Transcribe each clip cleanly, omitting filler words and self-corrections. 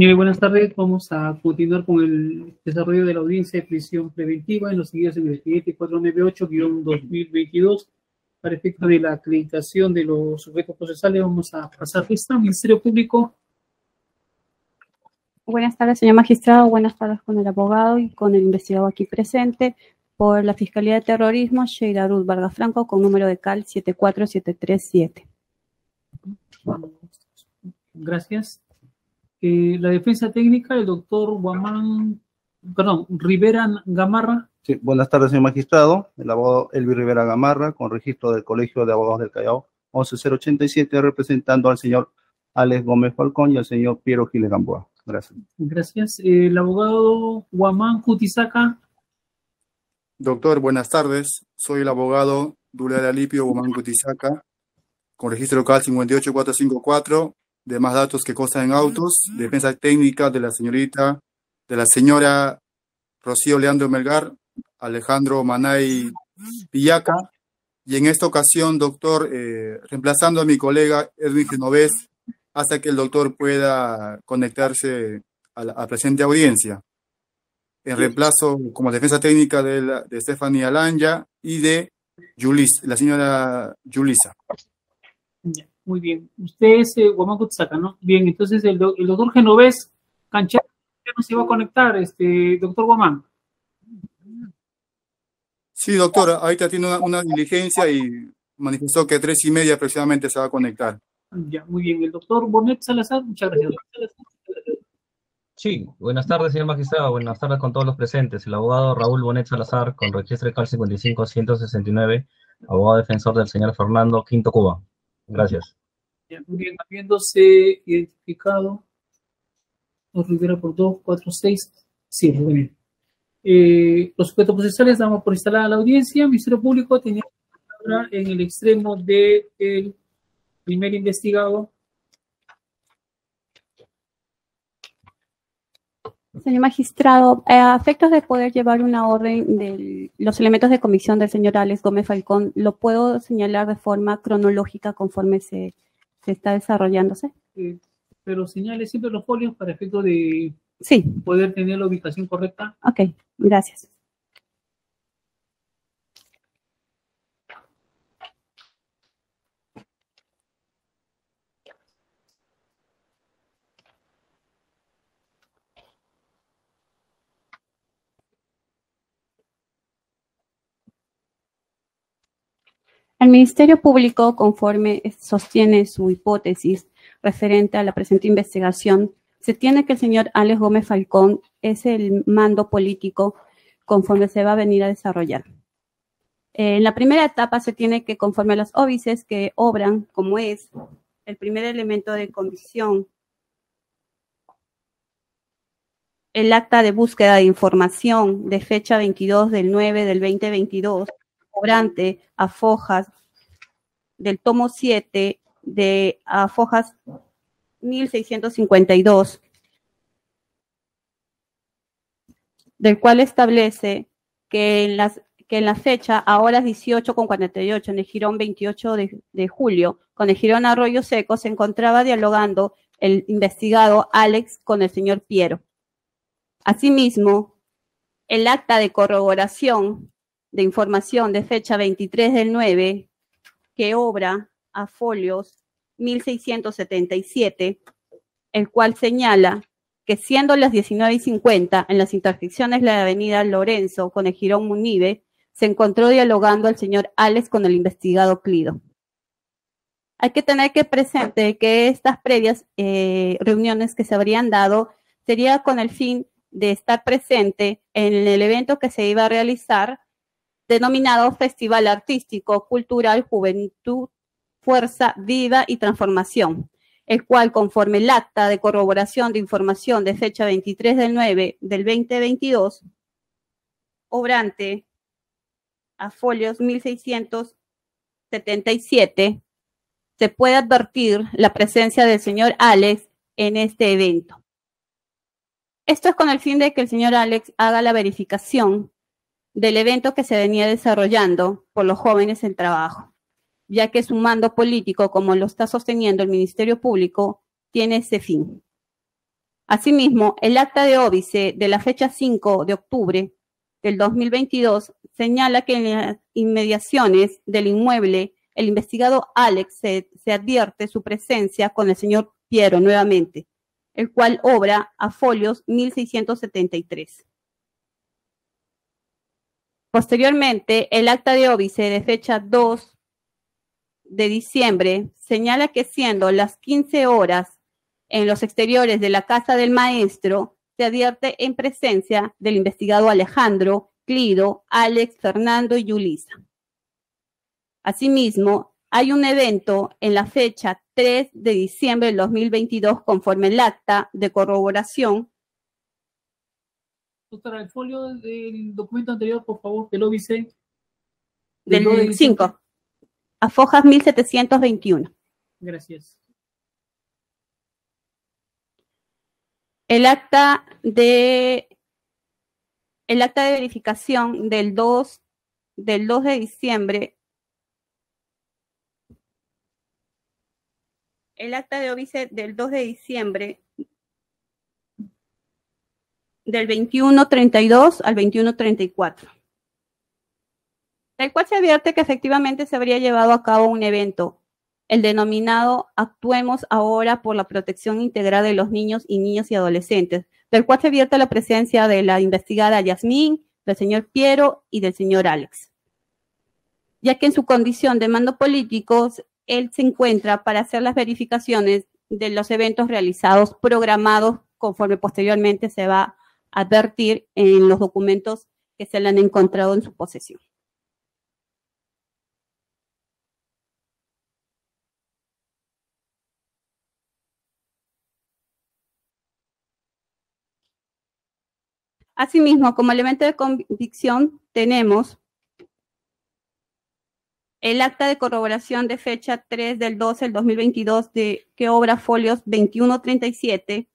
Buenas tardes. Vamos a continuar con el desarrollo de la audiencia de prisión preventiva en los siguientes en el expediente 498-2022. Para efecto de la acreditación de los sujetos procesales, vamos a pasar lista. Ministerio Público. Buenas tardes, señor magistrado. Buenas tardes con el abogado y con el investigado aquí presente. Por la Fiscalía de Terrorismo, Sheila Ruth Vargas Franco, con número de CAL 74737. Gracias. La defensa técnica, el doctor Rivera Gamarra. Sí, buenas tardes, señor magistrado. El abogado Elvi Rivera Gamarra, con registro del Colegio de Abogados del Callao 11087, representando al señor Alex Gómez Falcón y al señor Piero Giles Gamboa. Gracias. Gracias. El abogado Guamán Cutisaca. Doctor, buenas tardes. Soy el abogado Dulce Alipio Guamán Cutisaca, con registro local 58454. Demás datos que constan en autos, defensa técnica de la señora Rocío Leandro Melgar, Alejandro Manay Pillaca, y en esta ocasión, doctor, reemplazando a mi colega Edwin Genovés hasta que el doctor pueda conectarse a la presente audiencia. En reemplazo como defensa técnica de Stephanie Alanya y de la señora Yulisa. Muy bien. Usted es Guamán Cutisaca, ¿no? Bien, entonces el doctor Genovés Canchero no se va a conectar, doctor Guamán. Sí, doctor, ahorita tiene una diligencia y manifestó que 3:30 aproximadamente se va a conectar. Ya, muy bien. El doctor Bonet Salazar, muchas gracias. Sí, buenas tardes, señor magistrado. Buenas tardes con todos los presentes. El abogado Raúl Bonet Salazar, con registro de CAL 55169, abogado defensor del señor Fernando Quinto Cuba. Gracias. Ya, muy bien, habiéndose identificado Rivera por 246. Sí, muy bien. Los sujetos procesales damos por instalada la audiencia. Ministerio Público tenía ahora en el extremo del primer investigado. Señor magistrado, a efectos de poder llevar una orden de los elementos de comisión del señor Alex Gómez Falcón, ¿lo puedo señalar de forma cronológica conforme se está desarrollándose? Pero señale siempre los folios para efecto de sí, poder tener la ubicación correcta. Ok, gracias. El Ministerio Público, conforme sostiene su hipótesis referente a la presente investigación, se tiene que el señor Alex Gómez Falcón es el mando político conforme se va a venir a desarrollar. En la primera etapa se tiene que, conforme a las óbices que obran, como es el primer elemento de comisión, el acta de búsqueda de información de fecha 22/9/2022, obrante a fojas del tomo 7 de a fojas 1652, del cual establece que en la fecha, a horas 18:48, en el jirón 28 de julio, con el jirón Arroyo Seco, se encontraba dialogando el investigado Alex con el señor Piero. Asimismo, el acta de corroboración de información de fecha 23/9, que obra a folios 1677, el cual señala que siendo las 19:50 en las intersecciones de la avenida Lorenzo con el jirón Munive, se encontró dialogando el señor Alex con el investigado Clido. Hay que tener que presente que estas previas reuniones que se habrían dado sería con el fin de estar presente en el evento que se iba a realizar, denominado Festival Artístico, Cultural, Juventud, Fuerza, Vida y Transformación, el cual, conforme el acta de corroboración de información de fecha 23/9/2022, obrante a folios 1677, se puede advertir la presencia del señor Alex en este evento. Esto es con el fin de que el señor Alex haga la verificación del evento que se venía desarrollando por los jóvenes en trabajo, ya que su mando político, como lo está sosteniendo el Ministerio Público, tiene ese fin. Asimismo, el acta de óbice de la fecha 5 de octubre del 2022 señala que en las inmediaciones del inmueble, el investigado Alex se advierte su presencia con el señor Piero nuevamente, el cual obra a folios 1673. Posteriormente, el acta de óbice de fecha 2 de diciembre señala que siendo las 15 horas en los exteriores de la casa del maestro, se advierte en presencia del investigado Alejandro, Clido, Alex, Fernando y Yulisa. Asimismo, hay un evento en la fecha 3 de diciembre del 2022 conforme el acta de corroboración. Doctora, el folio del documento anterior, por favor, del óbice. Del 5, a fojas 1721. Gracias. El acta de verificación del 2 de diciembre. El acta de óbice del 2 de diciembre del 21-32 al 21-34, del cual se advierte que efectivamente se habría llevado a cabo un evento, el denominado Actuemos Ahora por la Protección Integral de los Niños y Adolescentes, del cual se advierte la presencia de la investigada Yasmín, del señor Piero y del señor Alex, ya que en su condición de mando político, él se encuentra para hacer las verificaciones de los eventos realizados, programados, conforme posteriormente se va a advertir en los documentos que se le han encontrado en su posesión. Asimismo, como elemento de convicción, tenemos el acta de corroboración de fecha 3 del 12 del 2022 que obra folios 21-37,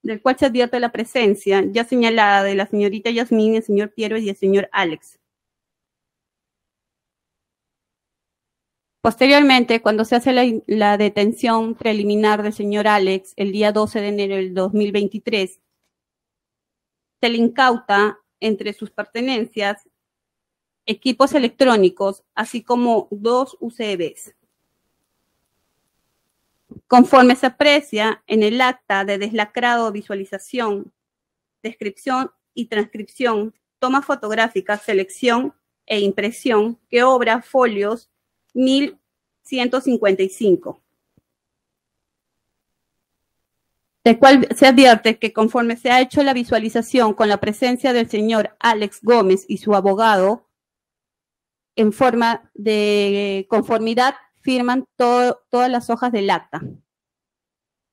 del cual se advierte la presencia ya señalada de la señorita Yasmín, el señor Piero y el señor Alex. Posteriormente, cuando se hace la detención preliminar del señor Alex el día 12 de enero del 2023, se le incauta entre sus pertenencias equipos electrónicos, así como 2 UCBs. Conforme se aprecia en el acta de deslacrado, visualización, descripción y transcripción, toma fotográfica, selección e impresión, que obra folios 1155. Del cual se advierte que conforme se ha hecho la visualización con la presencia del señor Alex Gómez y su abogado, en forma de conformidad, firman todas las hojas del acta.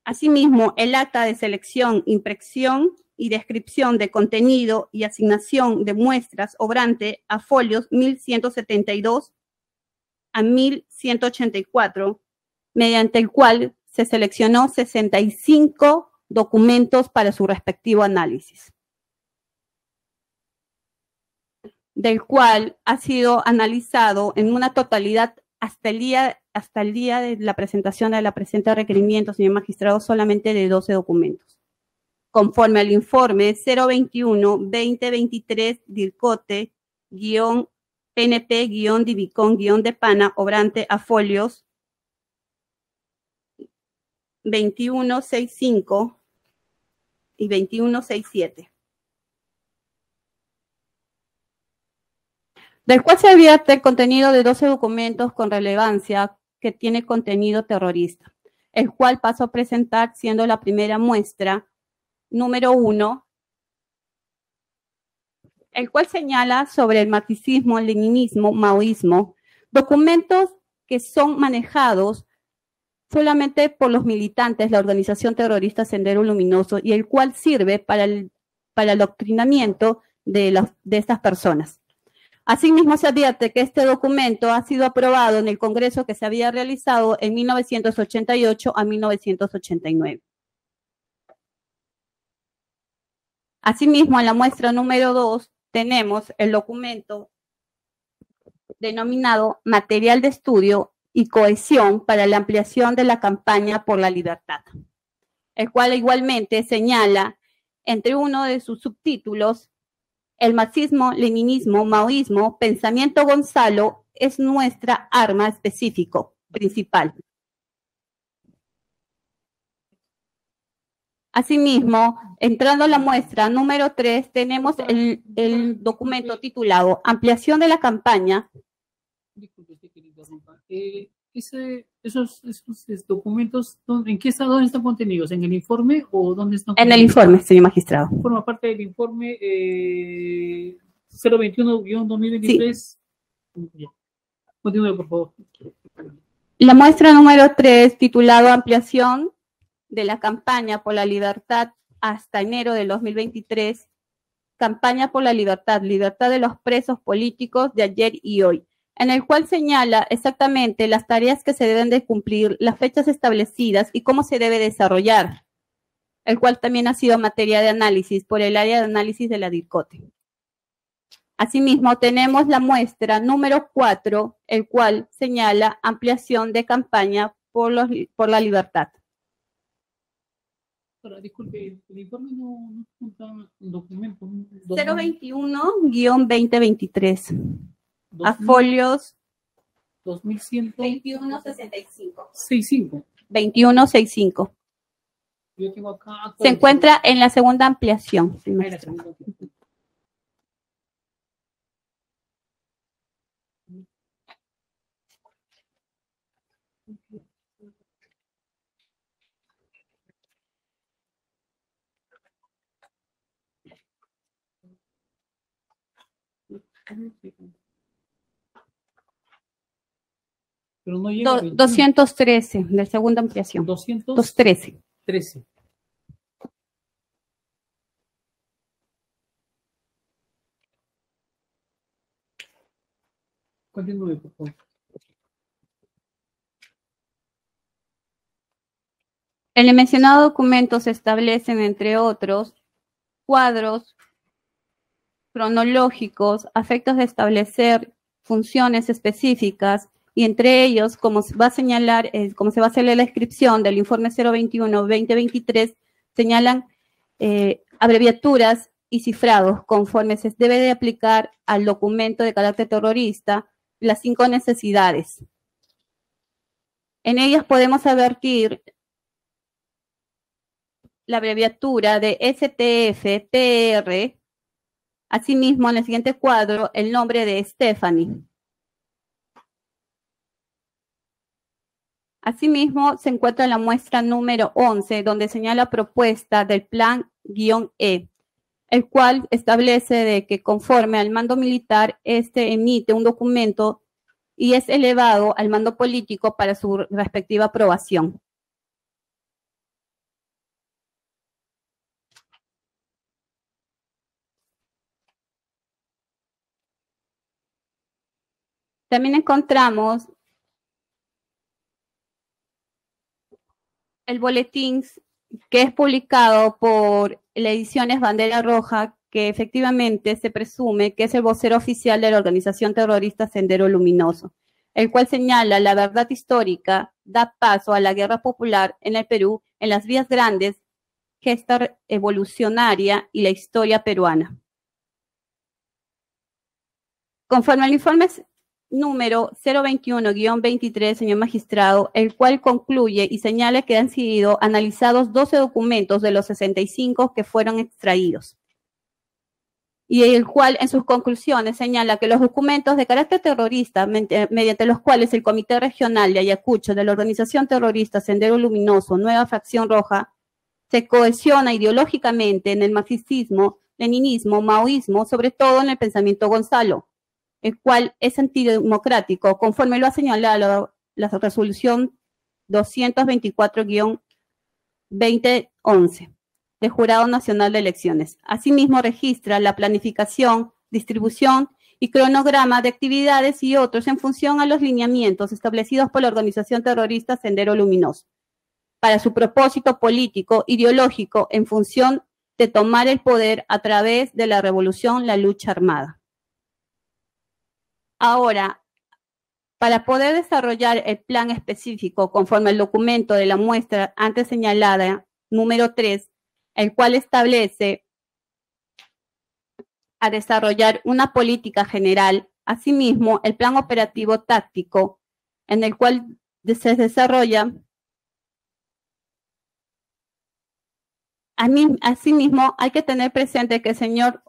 Asimismo, el acta de selección, impresión y descripción de contenido y asignación de muestras obrante a folios 1172 a 1184, mediante el cual se seleccionó 65 documentos para su respectivo análisis, del cual ha sido analizado en una totalidad hasta el día de la presentación de la presente requerimiento, señor magistrado, solamente de 12 documentos. Conforme al informe 021-2023 DIRCOTE-PNP-DIVICON-DEPANA, obrante a folios 2165 y 2167. Del cual se advierte el contenido de 12 documentos con relevancia que tiene contenido terrorista, el cual paso a presentar siendo la primera muestra, número 1, el cual señala sobre el marxismo, leninismo, maoísmo, documentos que son manejados solamente por los militantes, la organización terrorista Sendero Luminoso, y el cual sirve para el adoctrinamiento de estas personas. Asimismo, se advierte que este documento ha sido aprobado en el Congreso que se había realizado en 1988 a 1989. Asimismo, en la muestra número 2 tenemos el documento denominado Material de Estudio y Cohesión para la ampliación de la campaña por la libertad, el cual igualmente señala entre uno de sus subtítulos: el marxismo, leninismo, maoísmo, pensamiento Gonzalo es nuestra arma específico, principal. Asimismo, entrando a la muestra número 3, tenemos el documento titulado Ampliación de la campaña. Disculpe, usted que le interrumpa. Esos documentos, ¿en qué estado están contenidos? ¿En el informe o dónde están En contenidos? el informe, señor magistrado. Forma parte del informe 021-2023. Ya. Continúe, por favor. La muestra número 3, titulado Ampliación de la campaña por la libertad hasta enero del 2023, campaña por la libertad, libertad de los presos políticos de ayer y hoy, en el cual señala exactamente las tareas que se deben de cumplir, las fechas establecidas y cómo se debe desarrollar, el cual también ha sido materia de análisis por el área de análisis de la DIRCOTE. Asimismo, tenemos la muestra número 4, el cual señala ampliación de campaña por la libertad. Ahora, disculpe, el informe no junta un documento. 021-2023. A folios 2165. 2165. 65. 2165. Yo tengo acá. Se encuentra en la segunda ampliación. Ah, en la segunda. Pero no llega a 21. 213, de la segunda ampliación. 213. 13. Continúe, por favor. En el mencionado documento se establecen, entre otros, cuadros cronológicos a efectos de establecer funciones específicas, y entre ellos, como se va a señalar, como se va a hacer la descripción del informe 021-2023, señalan abreviaturas y cifrados conforme se debe de aplicar al documento de carácter terrorista las 5 necesidades. En ellas podemos advertir la abreviatura de STF-PR. Asimismo, en el siguiente cuadro, el nombre de Stephanie. Asimismo, se encuentra la muestra número 11, donde señala propuesta del plan-E, el cual establece de que conforme al mando militar, este emite un documento y es elevado al mando político para su respectiva aprobación. También encontramos el boletín que es publicado por la Ediciones Bandera Roja, que efectivamente se presume que es el vocero oficial de la organización terrorista Sendero Luminoso, el cual señala la verdad histórica, da paso a la guerra popular en el Perú, en las vías grandes, gesta evolucionaria y la historia peruana. Conforme al informe número 021-23, señor magistrado, el cual concluye y señala que han sido analizados 12 documentos de los 65 que fueron extraídos, y el cual en sus conclusiones señala que los documentos de carácter terrorista, mediante los cuales el Comité Regional de Ayacucho de la organización terrorista Sendero Luminoso, Nueva Fracción Roja, se cohesiona ideológicamente en el marxismo, leninismo, maoísmo, sobre todo en el pensamiento Gonzalo, el cual es antidemocrático, conforme lo ha señalado la resolución 224-2011 del Jurado Nacional de Elecciones. Asimismo, registra la planificación, distribución y cronograma de actividades y otros en función a los lineamientos establecidos por la organización terrorista Sendero Luminoso, para su propósito político, ideológico, en función de tomar el poder a través de la revolución, la lucha armada. Ahora, para poder desarrollar el plan específico conforme al documento de la muestra antes señalada número 3, el cual establece a desarrollar una política general. Asimismo, el plan operativo táctico, en el cual se desarrolla. Asimismo, hay que tener presente que el señor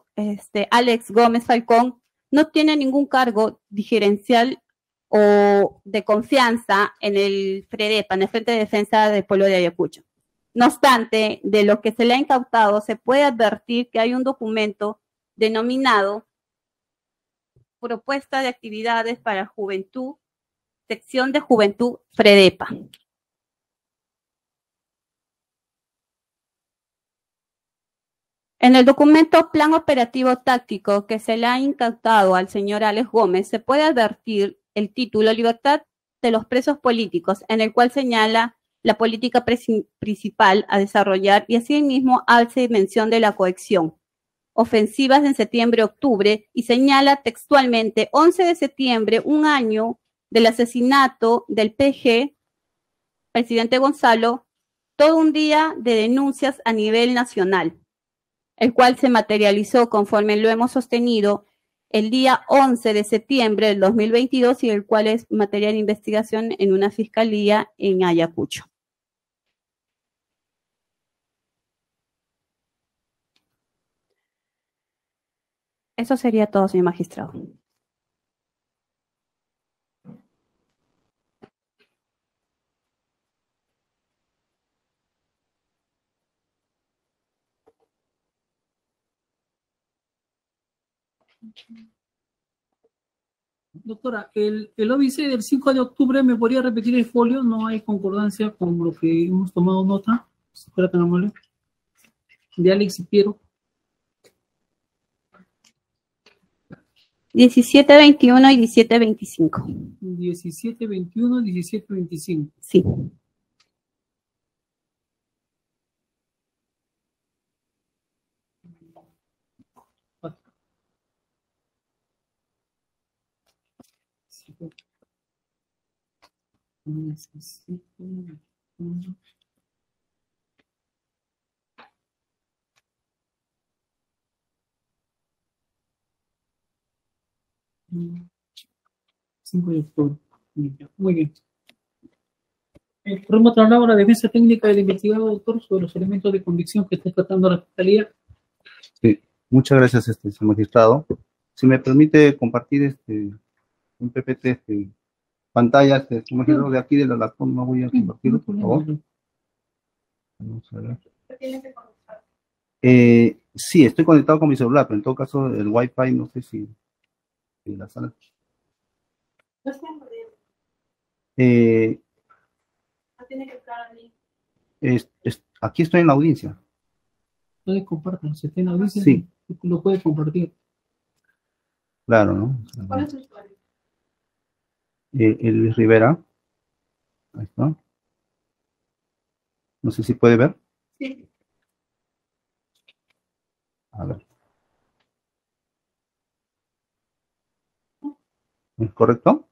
Alex Gómez Falcón no tiene ningún cargo dirigencial o de confianza en el FREDEPA, en el Frente de Defensa del Pueblo de Ayacucho. No obstante, de lo que se le ha incautado, se puede advertir que hay un documento denominado Propuesta de Actividades para Juventud, Sección de Juventud FREDEPA. En el documento Plan Operativo Táctico que se le ha incautado al señor Alex Gómez, se puede advertir el título Libertad de los presos políticos, en el cual señala la política principal a desarrollar y asimismo hace mención de la cohesión, ofensivas en septiembre-octubre, y señala textualmente 11 de septiembre, un año del asesinato del PG, presidente Gonzalo, todo un día de denuncias a nivel nacional, el cual se materializó, conforme lo hemos sostenido, el día 11 de septiembre del 2022 y el cual es materia de investigación en una fiscalía en Ayacucho. Eso sería todo, señor magistrado. Doctora, el óbice del 5 de octubre, ¿me podría repetir el folio? No hay concordancia con lo que hemos tomado nota. Si fuera tan amable. De Alex y Piero. 1721 y 1725. 1721, 1725. Sí. Muy bien. Podemos trasladar a la defensa técnica del investigado, doctor, sobre los elementos de convicción que está tratando la fiscalía. Sí, muchas gracias, señor magistrado. Si me permite compartir un PPT, pantalla, señor magistrado, de aquí de la plataforma, voy a compartirlo, por favor. Vamos a ver. Sí, estoy conectado con mi celular, pero en todo caso el Wi-Fi no sé si la sala. Aquí estoy en la audiencia. Puede compartir, si está en la audiencia, sí. Lo puede compartir. Claro, ¿no? ¿Cuál es su usuario? Luis Rivera. Ahí está. No sé si puede ver. Sí. A ver. ¿Es correcto?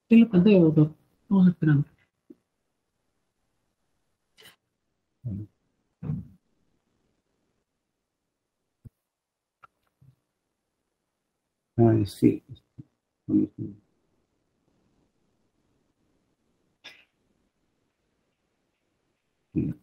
En la pantalla, doctor. Estamos esperando. Sí. Sí.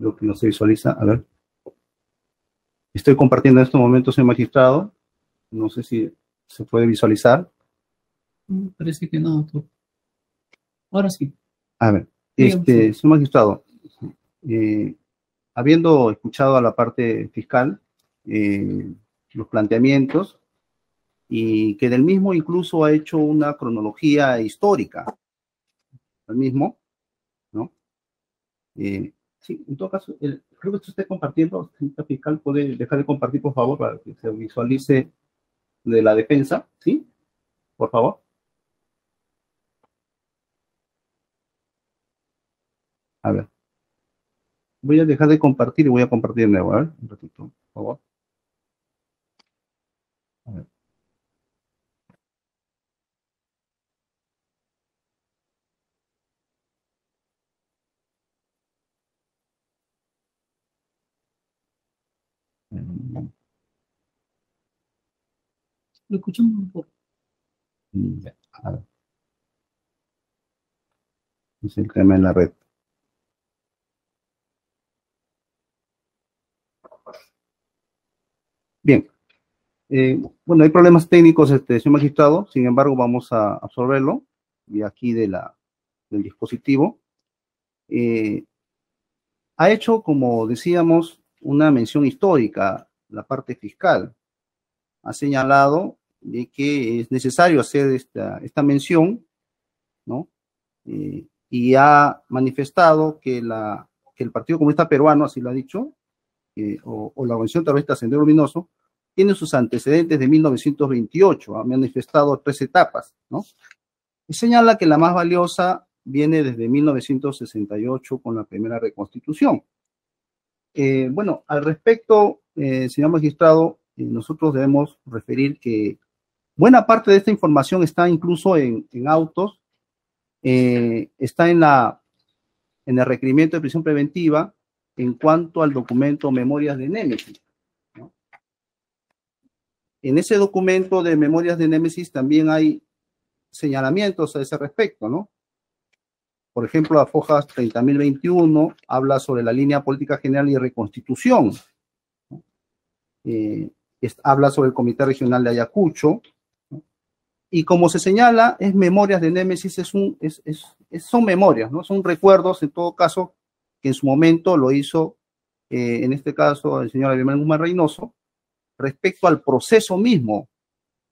Lo que no se visualiza, a ver. Estoy compartiendo en estos momentos, señor magistrado. No sé si se puede visualizar. Parece que no, doctor. Ahora sí. A ver, señor magistrado, habiendo escuchado a la parte fiscal los planteamientos y que del mismo incluso ha hecho una cronología histórica, el mismo, ¿no? Sí, en todo caso, creo que usted compartiendo, señorita fiscal, puede dejar de compartir, por favor, para que se visualice de la defensa, ¿sí? Por favor. A ver. Voy a dejar de compartir y voy a compartir de nuevo, a ver, un ratito, por favor. A ver. Lo escuchamos un poco. A ver. Es el tema en la red. Bien. Bueno, hay problemas técnicos, señor magistrado, sin embargo, vamos a absorberlo de aquí del dispositivo. Ha hecho, como decíamos, una mención histórica, la parte fiscal. Ha señalado de que es necesario hacer esta mención, ¿no? Y ha manifestado que el Partido Comunista Peruano, así lo ha dicho, o la organización terrorista Sendero Luminoso, tiene sus antecedentes de 1928, ha manifestado 3 etapas, ¿no? Y señala que la más valiosa viene desde 1968 con la primera reconstitución. Bueno, al respecto, señor magistrado, nosotros debemos referir que buena parte de esta información está incluso en autos, está en el requerimiento de prisión preventiva en cuanto al documento Memorias de Némesis, ¿no? En ese documento de Memorias de Némesis también hay señalamientos a ese respecto, ¿no? Por ejemplo, a Fojas 30.021 habla sobre la línea política general y reconstitución, ¿no? Habla sobre el Comité Regional de Ayacucho, ¿no? Y como se señala, es Memorias de Némesis, son memorias, ¿no? Son recuerdos, en todo caso, que en su momento lo hizo, en este caso, el señor Abimael Guzmán Reynoso, respecto al proceso mismo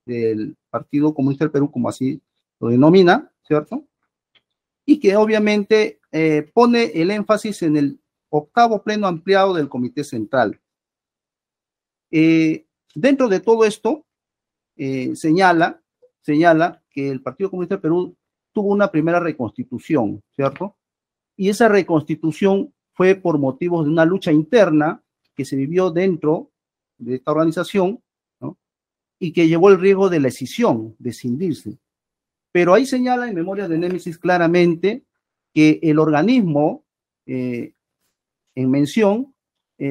del Partido Comunista del Perú, como así lo denomina, ¿cierto? Y que obviamente pone el énfasis en el 8º pleno ampliado del Comité Central. Dentro de todo esto, señala que el Partido Comunista del Perú tuvo una primera reconstitución, ¿cierto? Y esa reconstitución fue por motivos de una lucha interna que se vivió dentro de esta organización, ¿no? Y que llevó el riesgo de la escisión, de escindirse. Pero ahí señala en Memorias de Némesis claramente que el organismo en mención,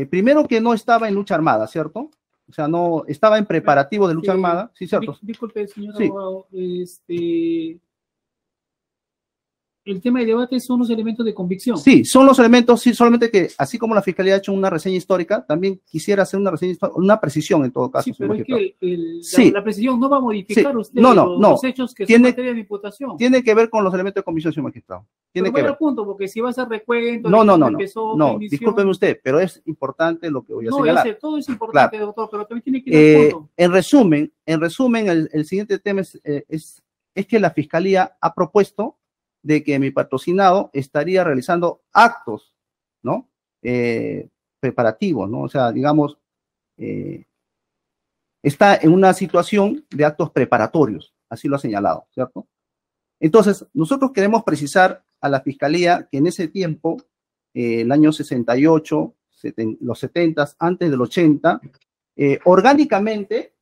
primero que no estaba en lucha armada, ¿cierto? O sea, no estaba en preparativo de lucha armada, ¿sí, cierto? Disculpe, señor Sí. abogado, el tema de debate son los elementos de convicción. Sí, son los elementos, sí, solamente que así como la Fiscalía ha hecho una reseña histórica, también quisiera hacer una reseña histórica, una precisión en todo caso. Sí, pero es que Sí. la precisión no va a modificar Sí. usted No, los hechos que son materia de imputación. Tiene que ver con los elementos de convicción, señor magistrado. Tiene que ver. Al punto, porque si vas a recuento... No, discúlpeme usted, pero es importante lo que voy a señalar. No, todo es importante, claro, doctor, pero también tiene que ir al punto. En resumen, el siguiente tema es que la Fiscalía ha propuesto de que mi patrocinado estaría realizando actos, ¿no? Preparativos, ¿no? O sea, digamos, está en una situación de actos preparatorios, así lo ha señalado, ¿cierto? Entonces, nosotros queremos precisar a la Fiscalía que en ese tiempo, el año 68, los 70, antes del 80, orgánicamente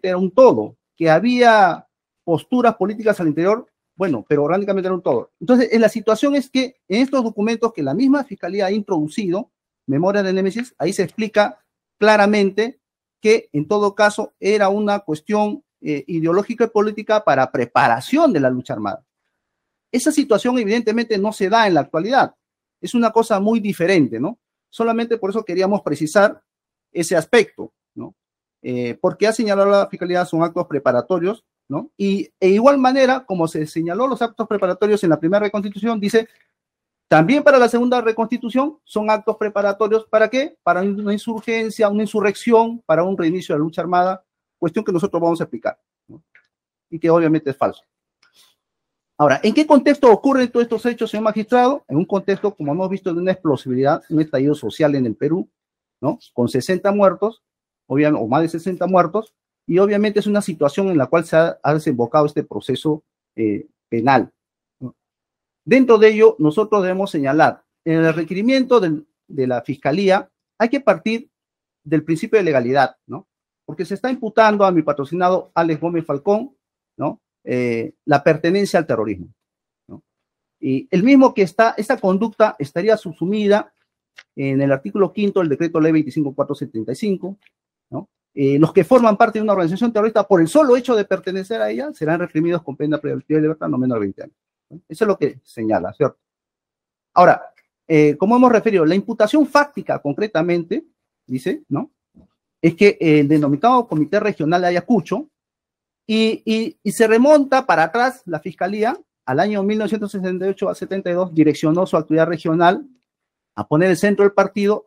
era un todo, que había posturas políticas al interior. Bueno, pero orgánicamente era un todo. Entonces, la situación es que en estos documentos que la misma Fiscalía ha introducido, Memoria de Némesis, ahí se explica claramente que en todo caso era una cuestión ideológica y política para preparación de la lucha armada. Esa situación evidentemente no se da en la actualidad. Es una cosa muy diferente, ¿no? Solamente por eso queríamos precisar ese aspecto, ¿no? Porque ha señalado la Fiscalía son actos preparatorios, ¿no? Y de igual manera, como se señaló los actos preparatorios en la primera reconstitución, dice, también para la segunda reconstitución son actos preparatorios, ¿para qué? Para una insurgencia, una insurrección, para un reinicio de la lucha armada, cuestión que nosotros vamos a explicar, ¿no? Y que obviamente es falso. Ahora, ¿en qué contexto ocurren todos estos hechos, señor magistrado? En un contexto, como hemos visto, de una explosividad, un estallido social en el Perú, ¿no? Con 60 muertos, obviamente, o más de 60 muertos, y obviamente es una situación en la cual se ha desembocado este proceso penal, ¿no? Dentro de ello, nosotros debemos señalar, en el requerimiento de la Fiscalía, hay que partir del principio de legalidad, ¿no? Porque se está imputando a mi patrocinado Alex Gómez Falcón, ¿no? La pertenencia al terrorismo, ¿no? Y el mismo que esta conducta estaría subsumida en el artículo 5 del decreto ley 25475, ¿no? Los que forman parte de una organización terrorista por el solo hecho de pertenecer a ella serán reprimidos con pena privativa de libertad no menor de 20 años, ¿no? Eso es lo que señala, ¿cierto? Ahora, como hemos referido, la imputación fáctica concretamente, dice, ¿no? Es que el denominado Comité Regional de Ayacucho, y se remonta para atrás la Fiscalía al año 1968 a 72, direccionó su actividad regional a poner el centro del partido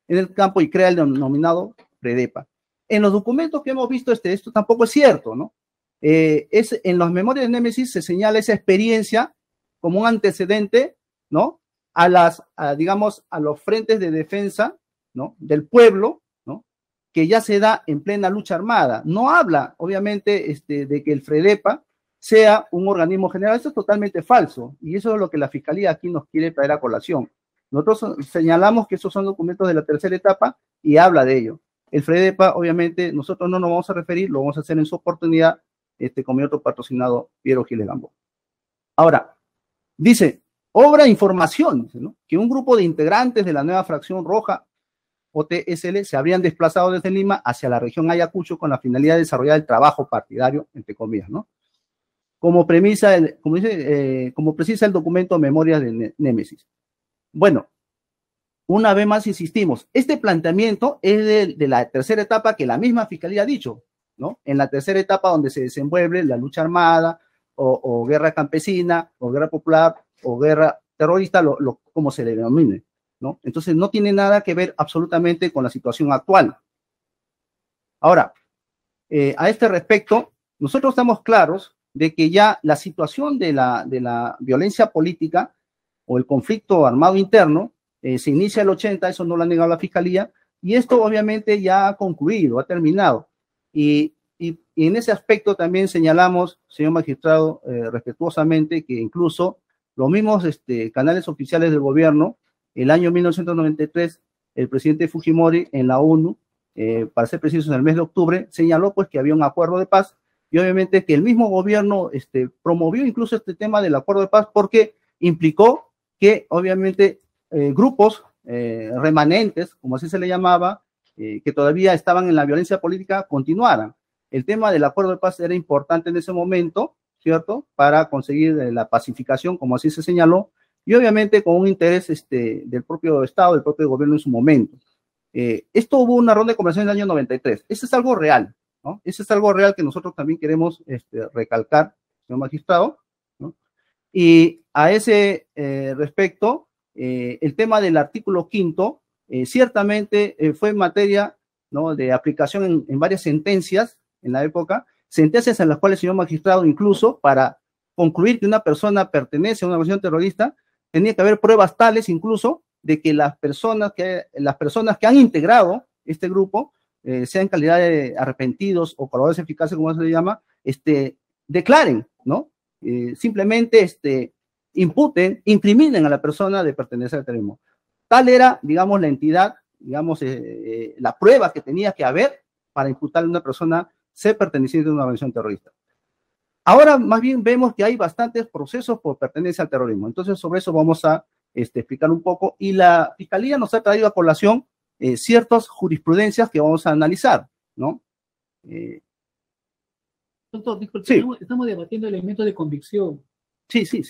en el campo y crea el denominado FREDEPA. En los documentos que hemos visto, esto tampoco es cierto, ¿no? En las memorias de Némesis se señala esa experiencia como un antecedente, ¿no? Digamos, a los frentes de defensa, ¿no? Del pueblo, ¿no? Que ya se da en plena lucha armada. No habla, obviamente, de que el FREDEPA sea un organismo general. Eso es totalmente falso, y eso es lo que la Fiscalía aquí nos quiere traer a colación. Nosotros señalamos que esos son documentos de la tercera etapa y habla de ello. El FREDEPA, obviamente, nosotros no nos vamos a referir, lo vamos a hacer en su oportunidad, con mi otro patrocinado, Piero Giles Gamboa. Ahora, dice, obra información, ¿no? Que un grupo de integrantes de la nueva fracción roja, OTSL, se habrían desplazado desde Lima hacia la región Ayacucho con la finalidad de desarrollar el trabajo partidario, entre comillas, ¿no? Como precisa el documento Memorias de Némesis. Bueno, una vez más insistimos, este planteamiento es de la tercera etapa que la misma Fiscalía ha dicho, ¿no? En la tercera etapa donde se desenvuelve la lucha armada, o guerra campesina, o guerra popular, o guerra terrorista, como se le denomine, ¿no? Entonces no tiene nada que ver absolutamente con la situación actual. Ahora, a este respecto, nosotros estamos claros de que ya la situación de la violencia política o el conflicto armado interno se inicia el 80, eso no lo ha negado la Fiscalía, y esto obviamente ya ha concluido, ha terminado. Y en ese aspecto también señalamos, señor magistrado, respetuosamente, que incluso los mismos canales oficiales del gobierno, el año 1993, el presidente Fujimori en la ONU, para ser precisos, en el mes de octubre, señaló pues que había un acuerdo de paz, y obviamente que el mismo gobierno promovió incluso este tema del acuerdo de paz porque implicó que obviamente grupos remanentes, como así se le llamaba, que todavía estaban en la violencia política, continuaran. El tema del acuerdo de paz era importante en ese momento, ¿cierto? Para conseguir la pacificación, como así se señaló, y obviamente con un interés del propio Estado, del propio gobierno en su momento. Esto hubo una ronda de conversación en el año 93. Eso es algo real, ¿no? Eso es algo real que nosotros también queremos recalcar, señor magistrado, ¿no? Y a ese respecto, el tema del artículo 5, ciertamente fue materia, ¿no?, de aplicación en varias sentencias en la época, sentencias en las cuales el señor magistrado, incluso para concluir que una persona pertenece a una organización terrorista, tenía que haber pruebas tales incluso de que las personas que han integrado este grupo, sea en calidad de arrepentidos o colaboradores eficaces, como se le llama, declaren, ¿no? Simplemente imputen, incriminen a la persona de pertenecer al terrorismo. Tal era, digamos, la entidad, digamos, la prueba que tenía que haber para imputarle a una persona ser perteneciente a una organización terrorista. Ahora, más bien, vemos que hay bastantes procesos por pertenencia al terrorismo. Entonces, sobre eso vamos a explicar un poco. Y la Fiscalía nos ha traído a colación ciertas jurisprudencias que vamos a analizar, ¿no? Doctor, disculpe, Sí. estamos debatiendo elementos de convicción. Sí, sí.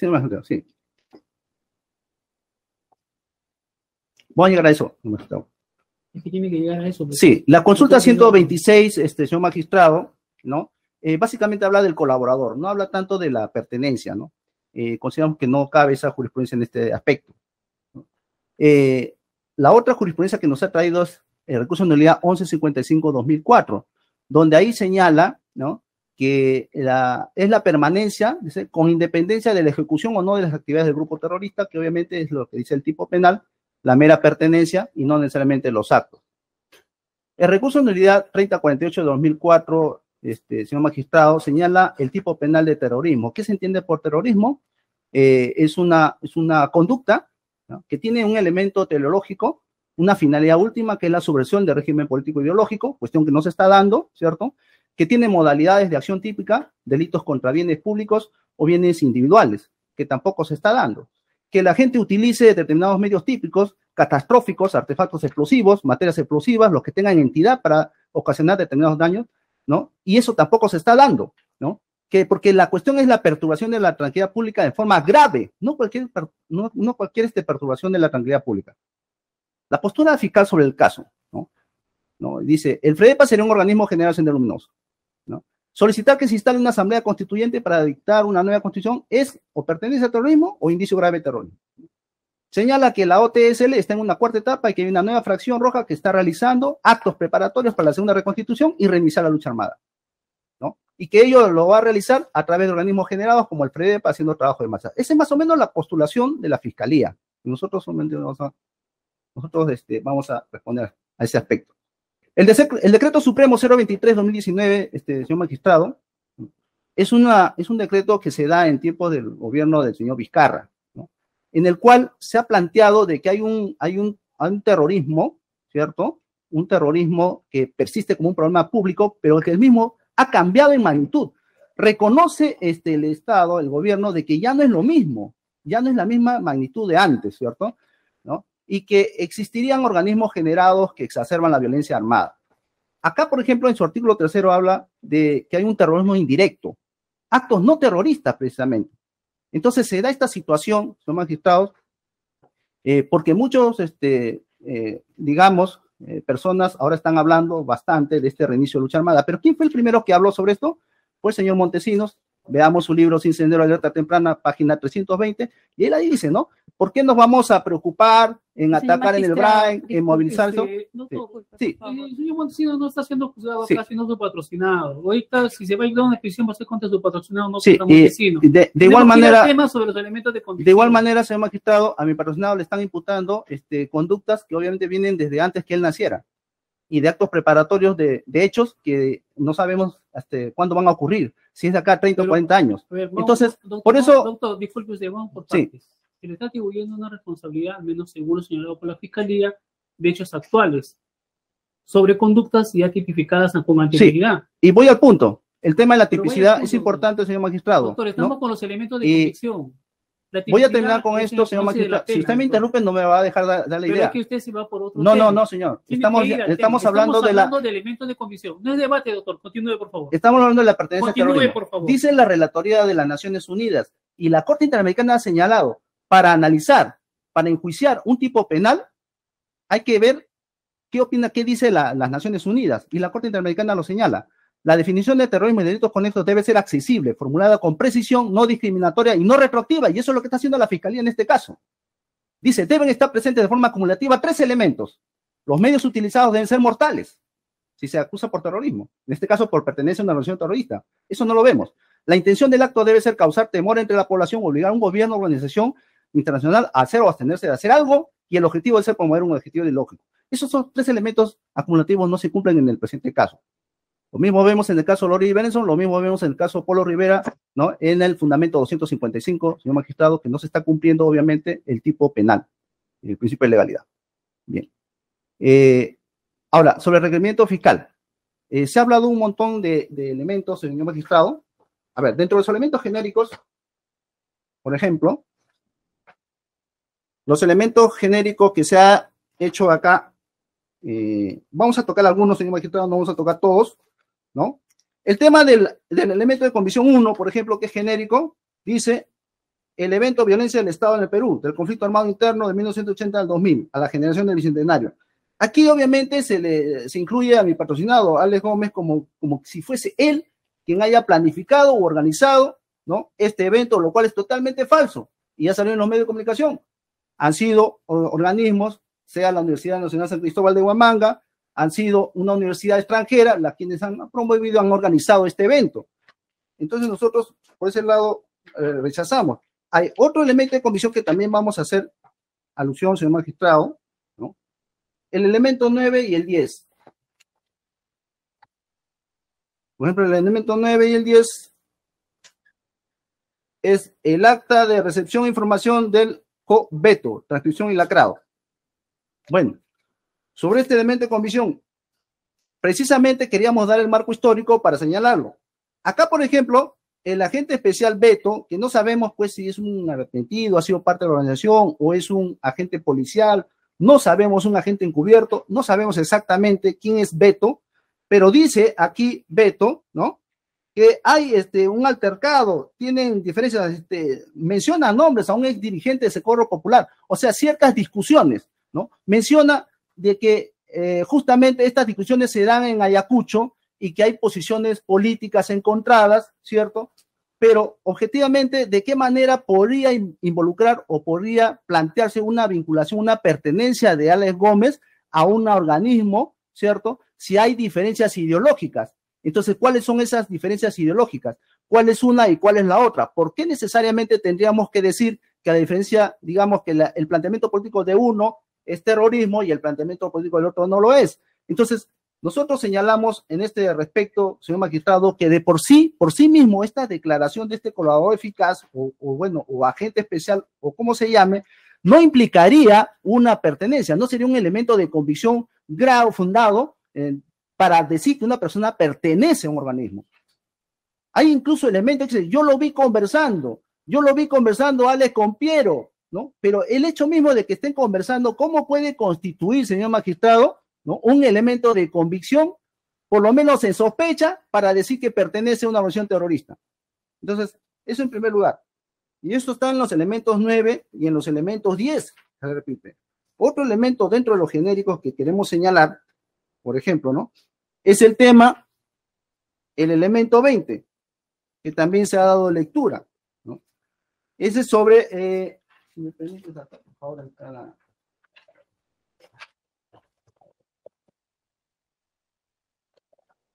Voy a llegar a eso. Es que tiene que llegar a eso. Sí, la consulta 126, señor magistrado, ¿no? Básicamente habla del colaborador, no habla tanto de la pertenencia, ¿no? Consideramos que no cabe esa jurisprudencia en este aspecto, ¿no? La otra jurisprudencia que nos ha traído es el recurso de nulidad 1155-2004, donde ahí señala, ¿no?, que es la permanencia, dice, con independencia de la ejecución o no de las actividades del grupo terrorista, que obviamente es lo que dice el tipo penal, la mera pertenencia y no necesariamente los actos. El recurso de nulidad 3048 de 2004, señor magistrado, señala el tipo penal de terrorismo. ¿Qué se entiende por terrorismo? Es una conducta, ¿no?, que tiene un elemento teleológico, una finalidad última, que es la subversión del régimen político ideológico, cuestión que no se está dando, ¿cierto?, que tiene modalidades de acción típica, delitos contra bienes públicos o bienes individuales, que tampoco se está dando. Que la gente utilice determinados medios típicos, catastróficos, artefactos explosivos, materias explosivas, los que tengan entidad para ocasionar determinados daños, ¿no? Y eso tampoco se está dando, ¿no? Porque la cuestión es la perturbación de la tranquilidad pública de forma grave, no cualquier perturbación de la tranquilidad pública. La postura fiscal sobre el caso, ¿no? Dice, el FREDEPA sería un organismo general sin luminoso, ¿no? Solicitar que se instale una asamblea constituyente para dictar una nueva constitución es o pertenece al terrorismo o indicio grave de terrorismo. Señala que la OTSL está en una cuarta etapa y que hay una nueva fracción roja que está realizando actos preparatorios para la segunda reconstitución y reiniciar la lucha armada, ¿no? Y que ello lo va a realizar a través de organismos generados como el FREDEPA haciendo trabajo de masa. Esa es más o menos la postulación de la Fiscalía. Nosotros solamente vamos a responder a ese aspecto. El decreto supremo 023-2019, señor magistrado, es un decreto que se da en tiempos del gobierno del señor Vizcarra, ¿no?, en el cual se ha planteado de que hay un terrorismo, ¿cierto?, un terrorismo que persiste como un problema público, pero que el mismo ha cambiado en magnitud. Reconoce el Estado, el gobierno, de que ya no es lo mismo, ya no es la misma magnitud de antes, ¿cierto?, ¿no?, y que existirían organismos generados que exacerban la violencia armada. Acá, por ejemplo, en su artículo 3 habla de que hay un terrorismo indirecto, actos no terroristas precisamente. Entonces se da esta situación, señor magistrados, porque muchos, personas ahora están hablando bastante de este reinicio de lucha armada, pero ¿quién fue el primero que habló sobre esto? Fue el señor Montesinos. Veamos su libro Sin Sendero de Alerta Temprana, página 320, y él ahí dice, ¿no? ¿Por qué nos vamos a preocupar en atacar en el BRAE, en movilizar eso? Sí. El señor Montesinos no está siendo juzgado acá, sino su patrocinado. Ahorita, si se va a ir a una expedición, va a ser contra su patrocinado, no contra Montesinos. De igual manera, sobre los elementos de condición. De igual manera, señor magistrado, a mi patrocinado le están imputando conductas que obviamente vienen desde antes que él naciera, y de actos preparatorios de hechos que no sabemos hasta cuándo van a ocurrir, si es de acá a 30 o 40 años. Entonces, por eso... Doctor, disculpe usted, vamos por partes. Sí. Se le está atribuyendo una responsabilidad, al menos según lo señalado por la Fiscalía, de hechos actuales, sobre conductas ya tipificadas con anterioridad. Sí, y voy al punto. El tema de la tipicidad es importante, señor magistrado. Doctor, estamos, ¿no?, con los elementos de convicción. Voy a terminar con esto, señor magistrado. Si usted me interrumpe, no me va a dejar dar la idea. Es que usted se va por otro tema. No, no, señor. Estamos hablando de elementos de convicción. No es debate, doctor. Continúe, por favor. Estamos hablando de la pertenencia al terrorismo. Por favor. Dice la Relatoría de las Naciones Unidas y la Corte Interamericana ha señalado, para analizar, para enjuiciar un tipo penal, hay que ver qué dice las Naciones Unidas, y la Corte Interamericana lo señala. La definición de terrorismo y delitos conexos debe ser accesible, formulada con precisión, no discriminatoria y no retroactiva, y eso es lo que está haciendo la Fiscalía en este caso. Dice, deben estar presentes de forma acumulativa 3 elementos. Los medios utilizados deben ser mortales, si se acusa por terrorismo, en este caso por pertenencia a una organización terrorista. Eso no lo vemos. La intención del acto debe ser causar temor entre la población, obligar a un gobierno o organización internacional a hacer o abstenerse de hacer algo, y el objetivo debe ser promover un objetivo ideológico. Esos son 3 elementos acumulativos, no se cumplen en el presente caso. Lo mismo vemos en el caso Lori Benson, lo mismo vemos en el caso Polo Rivera, ¿no?, en el fundamento 255, señor magistrado, que no se está cumpliendo, obviamente, el tipo penal, el principio de legalidad. Bien. Ahora, sobre el requerimiento fiscal. Se ha hablado un montón de elementos, señor magistrado. A ver, dentro de los elementos genéricos, por ejemplo, los elementos genéricos que se ha hecho acá, vamos a tocar algunos, señor magistrado, no vamos a tocar todos, ¿no? El tema del elemento de convicción 1, por ejemplo, que es genérico, dice el evento violencia del Estado en el Perú, del conflicto armado interno de 1980 al 2000, a la generación del Bicentenario. Aquí, obviamente, se incluye a mi patrocinado, Alex Gómez, como si fuese él quien haya planificado o organizado, ¿no?, este evento, lo cual es totalmente falso, y ya salió en los medios de comunicación. Han sido organismos, sea la Universidad Nacional San Cristóbal de Huamanga, han sido una universidad extranjera, las quienes han promovido, han organizado este evento. Entonces nosotros, por ese lado, rechazamos. Hay otro elemento de comisión que también vamos a hacer alusión, señor magistrado, ¿no? El elemento 9 y el 10. Por ejemplo, el elemento 9 y el 10 es el acta de recepción e información del veto, transcripción y lacrado. Bueno, sobre este elemento de comisión, precisamente queríamos dar el marco histórico para señalarlo. Acá, por ejemplo, el agente especial Beto, que no sabemos pues si es un arrepentido, ha sido parte de la organización o es un agente policial, no sabemos un agente encubierto, no sabemos exactamente quién es Beto, pero dice aquí Beto, ¿no? Que hay un altercado, tienen diferencias, menciona nombres a un ex dirigente de Socorro Popular, o sea, ciertas discusiones, ¿no? Menciona de que justamente estas discusiones se dan en Ayacucho y que hay posiciones políticas encontradas, ¿cierto? Pero objetivamente, ¿de qué manera podría involucrar o podría plantearse una vinculación, una pertenencia de Alex Gómez a un organismo, ¿cierto? Si hay diferencias ideológicas. Entonces, ¿cuáles son esas diferencias ideológicas? ¿Cuál es una y cuál es la otra? ¿Por qué necesariamente tendríamos que decir que la diferencia, digamos que el planteamiento político de uno es terrorismo y el planteamiento político del otro no lo es? Entonces, nosotros señalamos en este respecto, señor magistrado, que de por sí mismo, esta declaración de este colaborador eficaz o agente especial o como se llame, no implicaría una pertenencia, no sería un elemento de convicción grave fundado para decir que una persona pertenece a un organismo. Hay incluso elementos que dicen, yo lo vi conversando Alex con Piero, ¿no? Pero el hecho mismo de que estén conversando, ¿cómo puede constituir, señor magistrado, ¿no? Un elemento de convicción, por lo menos en sospecha, para decir que pertenece a una organización terrorista? Entonces, eso en primer lugar. Y esto está en los elementos 9 y en los elementos 10. Se repite. Otro elemento dentro de los genéricos que queremos señalar, por ejemplo, ¿no? Es el tema, el elemento 20, que también se ha dado lectura, ¿no? Ese es sobre, si me permites, por favor,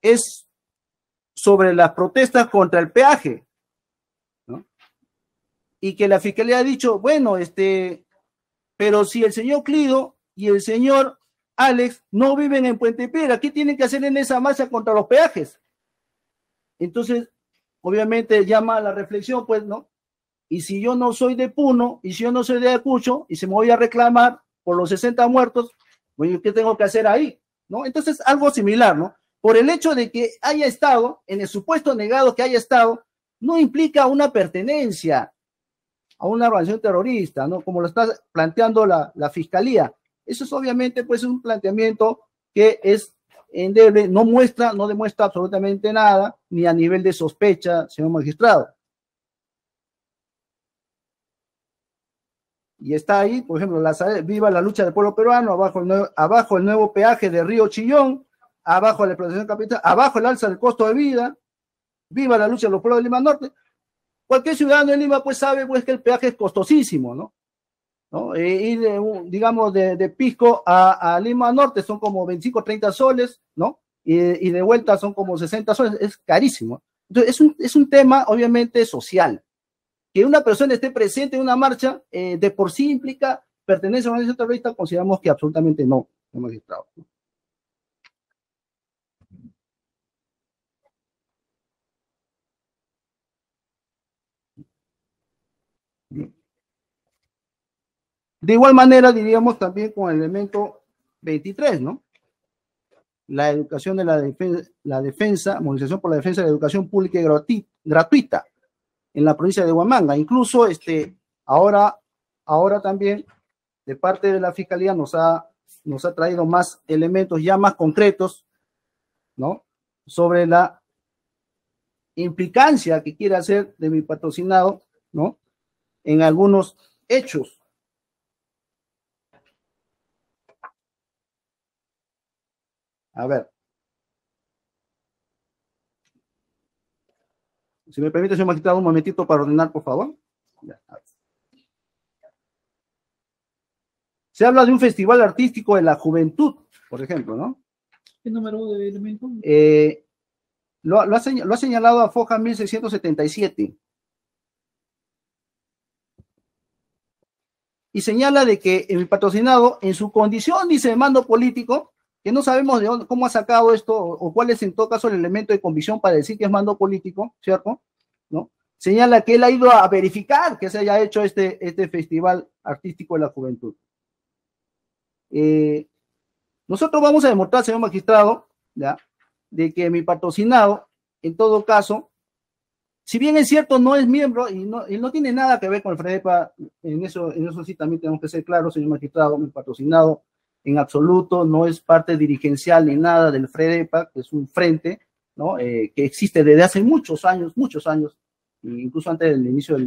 es sobre las protestas contra el peaje, ¿no? Y que la fiscalía ha dicho, bueno, pero si el señor Clido y el señor Alex no viven en Puente Piedra, ¿qué tienen que hacer en esa marcha contra los peajes? Entonces, obviamente llama a la reflexión, pues, ¿no? Y si yo no soy de Puno, y si yo no soy de Ayacucho, y se me voy a reclamar por los 60 muertos, bueno, ¿qué tengo que hacer ahí? ¿No? Entonces, algo similar, ¿no? Por el hecho de que haya estado, en el supuesto negado que haya estado, no implica una pertenencia a una organización terrorista, ¿no? Como lo está planteando la fiscalía. Eso es obviamente, pues, un planteamiento que es endeble, no demuestra absolutamente nada, ni a nivel de sospecha, señor magistrado. Y está ahí, por ejemplo, viva la lucha del pueblo peruano, abajo el nuevo peaje de Río Chillón, abajo la explotación capital, abajo el alza del costo de vida, viva la lucha de los pueblos de Lima Norte. Cualquier ciudadano de Lima pues sabe pues que el peaje es costosísimo, ¿no? Ir digamos de Pisco a Lima Norte son como 25, 30 soles, ¿no? Y de vuelta son como 60 soles, es carísimo. Entonces es un tema obviamente social. Que una persona esté presente en una marcha de por sí implica pertenencia a una organización terrorista, consideramos que absolutamente no, magistrado. De igual manera, diríamos también con el elemento 23, ¿no? La educación de la defensa, movilización por la defensa de la educación pública y gratuita en la provincia de Huamanga. Incluso ahora también de parte de la Fiscalía nos ha traído más elementos ya más concretos, ¿no? Sobre la implicancia que quiere hacer de mi patrocinado, ¿no? En algunos hechos. A ver. Si me permite, señor magistrado, un momentito para ordenar, por favor. Ya. Se habla de un festival artístico de la juventud, por ejemplo, ¿no? ¿Qué número de elemento? lo ha señalado a Foja 1677. Y señala de que mi patrocinado, en su condición, dice, de mando político, que no sabemos de dónde, cómo ha sacado esto, o cuál es en todo caso el elemento de convicción para decir que es mando político, ¿cierto? ¿No? Señala que él ha ido a verificar que se haya hecho este Festival Artístico de la Juventud. Nosotros vamos a demostrar, señor magistrado, ¿ya?, de que mi patrocinado, en todo caso, si bien es cierto, no es miembro y no tiene nada que ver con el FREDEPA, en eso sí también tenemos que ser claros, señor magistrado, mi patrocinado en absoluto no es parte dirigencial ni nada del FREDEPA, que es un frente, ¿no?, que existe desde hace muchos años, incluso antes del inicio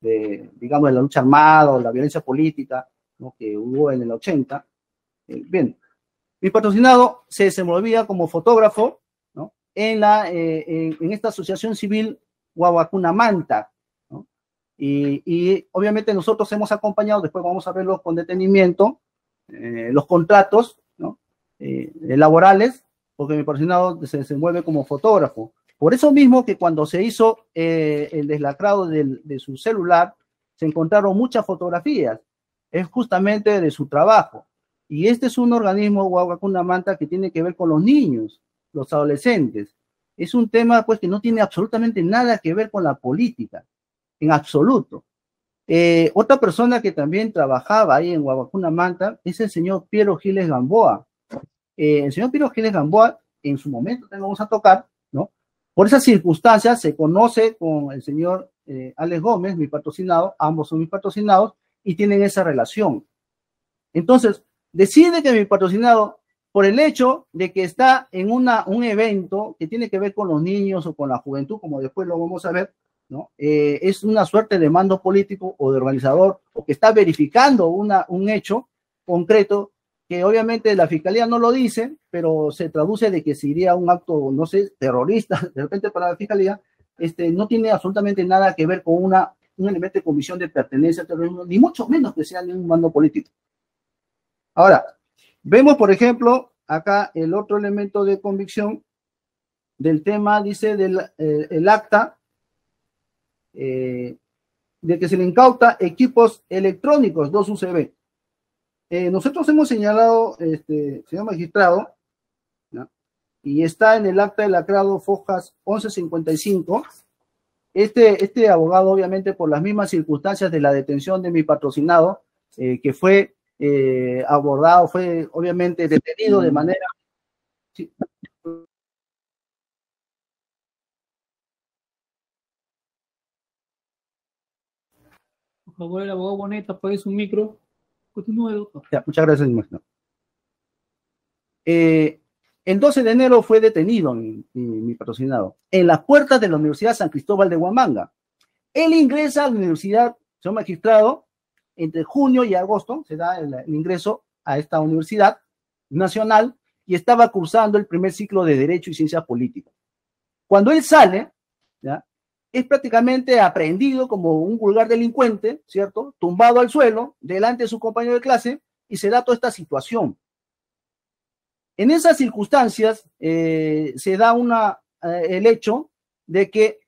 digamos, de la lucha armada o la violencia política, ¿no?, que hubo en el 80. Bien, mi patrocinado se desenvolvía como fotógrafo, ¿no?, en esta asociación civil Wawacunamanta, ¿no? Y obviamente nosotros hemos acompañado, después vamos a verlo con detenimiento, los contratos, ¿no?, laborales, porque mi patrocinado se desenvuelve como fotógrafo. Por eso mismo que cuando se hizo el deslacrado de su celular, se encontraron muchas fotografías, es justamente de su trabajo. Y este es un organismo, Wawacunamanta, que tiene que ver con los niños, los adolescentes. Es un tema, pues, que no tiene absolutamente nada que ver con la política, en absoluto. Otra persona que también trabajaba ahí en Wawacunamanta es el señor Piero Giles Gamboa. El señor Piero Giles Gamboa, en su momento, te lo vamos a tocar, ¿no? Por esas circunstancias se conoce con el señor Alex Gómez, mi patrocinado, ambos son mis patrocinados, y tienen esa relación. Entonces, decide que mi patrocinado, por el hecho de que está en un evento que tiene que ver con los niños o con la juventud, como después lo vamos a ver, ¿no?, es una suerte de mando político o de organizador, o que está verificando un hecho concreto, que obviamente la fiscalía no lo dice, pero se traduce de que sería un acto, no sé, terrorista, de repente para la fiscalía, no tiene absolutamente nada que ver con un elemento de comisión de pertenencia al terrorismo, ni mucho menos que sea un mando político. Ahora, vemos, por ejemplo, acá el otro elemento de convicción del tema, dice, el acta de que se le incauta equipos electrónicos, 2 UCB. Nosotros hemos señalado, señor magistrado, ¿no?, y está en el acta de lacrado Fojas 1155, este abogado, obviamente, por las mismas circunstancias de la detención de mi patrocinado, que fue abordado, fue obviamente detenido de manera... Sí. Por favor, el abogado Boneta, apague su micro. Continúe, doctor. Ya, muchas gracias, magistrado. El 12 de enero fue detenido mi patrocinado en las puertas de la Universidad San Cristóbal de Huamanga. Él ingresa a la universidad, señor magistrado, entre junio y agosto, se da el ingreso a esta universidad nacional, y estaba cursando el primer ciclo de Derecho y Ciencias Políticas. Cuando él sale, ¿ya?, es prácticamente aprehendido como un vulgar delincuente, ¿cierto?, tumbado al suelo, delante de su compañero de clase, y se da toda esta situación. En esas circunstancias se da el hecho de que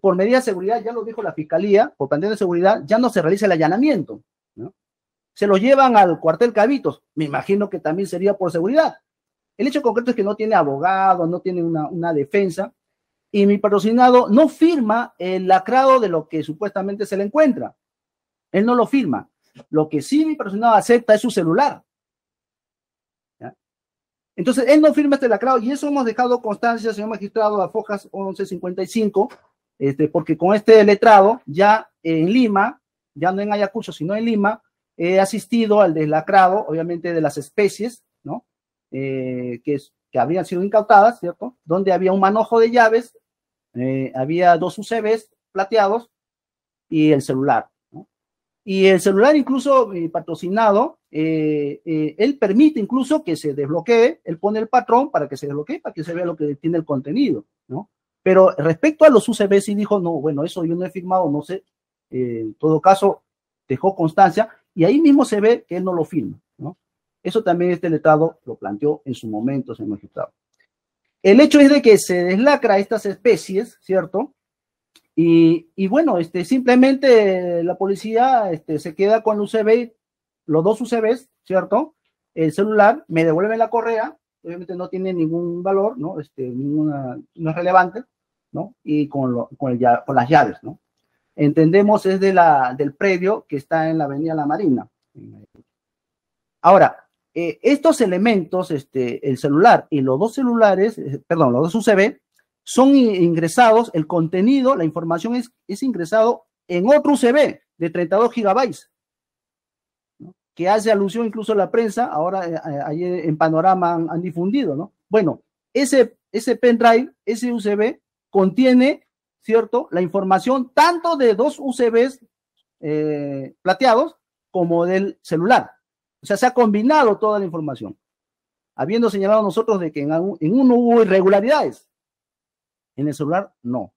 por medida de seguridad, ya lo dijo la fiscalía, por pandemia de seguridad, ya no se realiza el allanamiento, ¿no? Se lo llevan al cuartel Cabitos, me imagino que también sería por seguridad. El hecho concreto es que no tiene abogado, no tiene una defensa, y mi patrocinado no firma el lacrado de lo que supuestamente se le encuentra. Él no lo firma. Lo que sí mi patrocinado acepta es su celular. ¿Ya? Entonces, él no firma este lacrado, y eso hemos dejado constancia, señor magistrado, a Fojas 1155, porque con este letrado, ya en Lima, ya no en Ayacucho, sino en Lima, he asistido al deslacrado, obviamente, de las especies, ¿no?, que habían sido incautadas, ¿cierto?, donde había un manojo de llaves, había 2 UCBs plateados y el celular, ¿no? Y el celular, incluso patrocinado, él permite incluso que se desbloquee, él pone el patrón para que se desbloquee, para que se vea lo que tiene el contenido, ¿no? Pero respecto a los UCBs, sí dijo, no, bueno, eso yo no he firmado, no sé, en todo caso, dejó constancia, y ahí mismo se ve que él no lo firma, ¿no? Eso también este letrado lo planteó en su momento, señor magistrado. El hecho es de que se deslacra estas especies, ¿cierto? Y bueno, simplemente la policía se queda con el UCB, los dos UCBs, ¿cierto? El celular, me devuelven la correa, obviamente no tiene ningún valor, ¿no? No es relevante, ¿no? Y con las llaves, ¿no? Entendemos es del predio que está en la avenida La Marina. Ahora, estos elementos, el celular y los dos celulares, perdón, los dos UCB, son ingresados, el contenido, la información es ingresado en otro UCB de 32 gigabytes, ¿no? Que hace alusión incluso a la prensa, ahora ayer en Panorama han difundido, ¿no? Bueno, ese pendrive, ese UCB, contiene, ¿cierto?, la información tanto de dos UCBs plateados como del celular. O sea, se ha combinado toda la información, habiendo señalado nosotros de que en uno hubo irregularidades, en el celular no.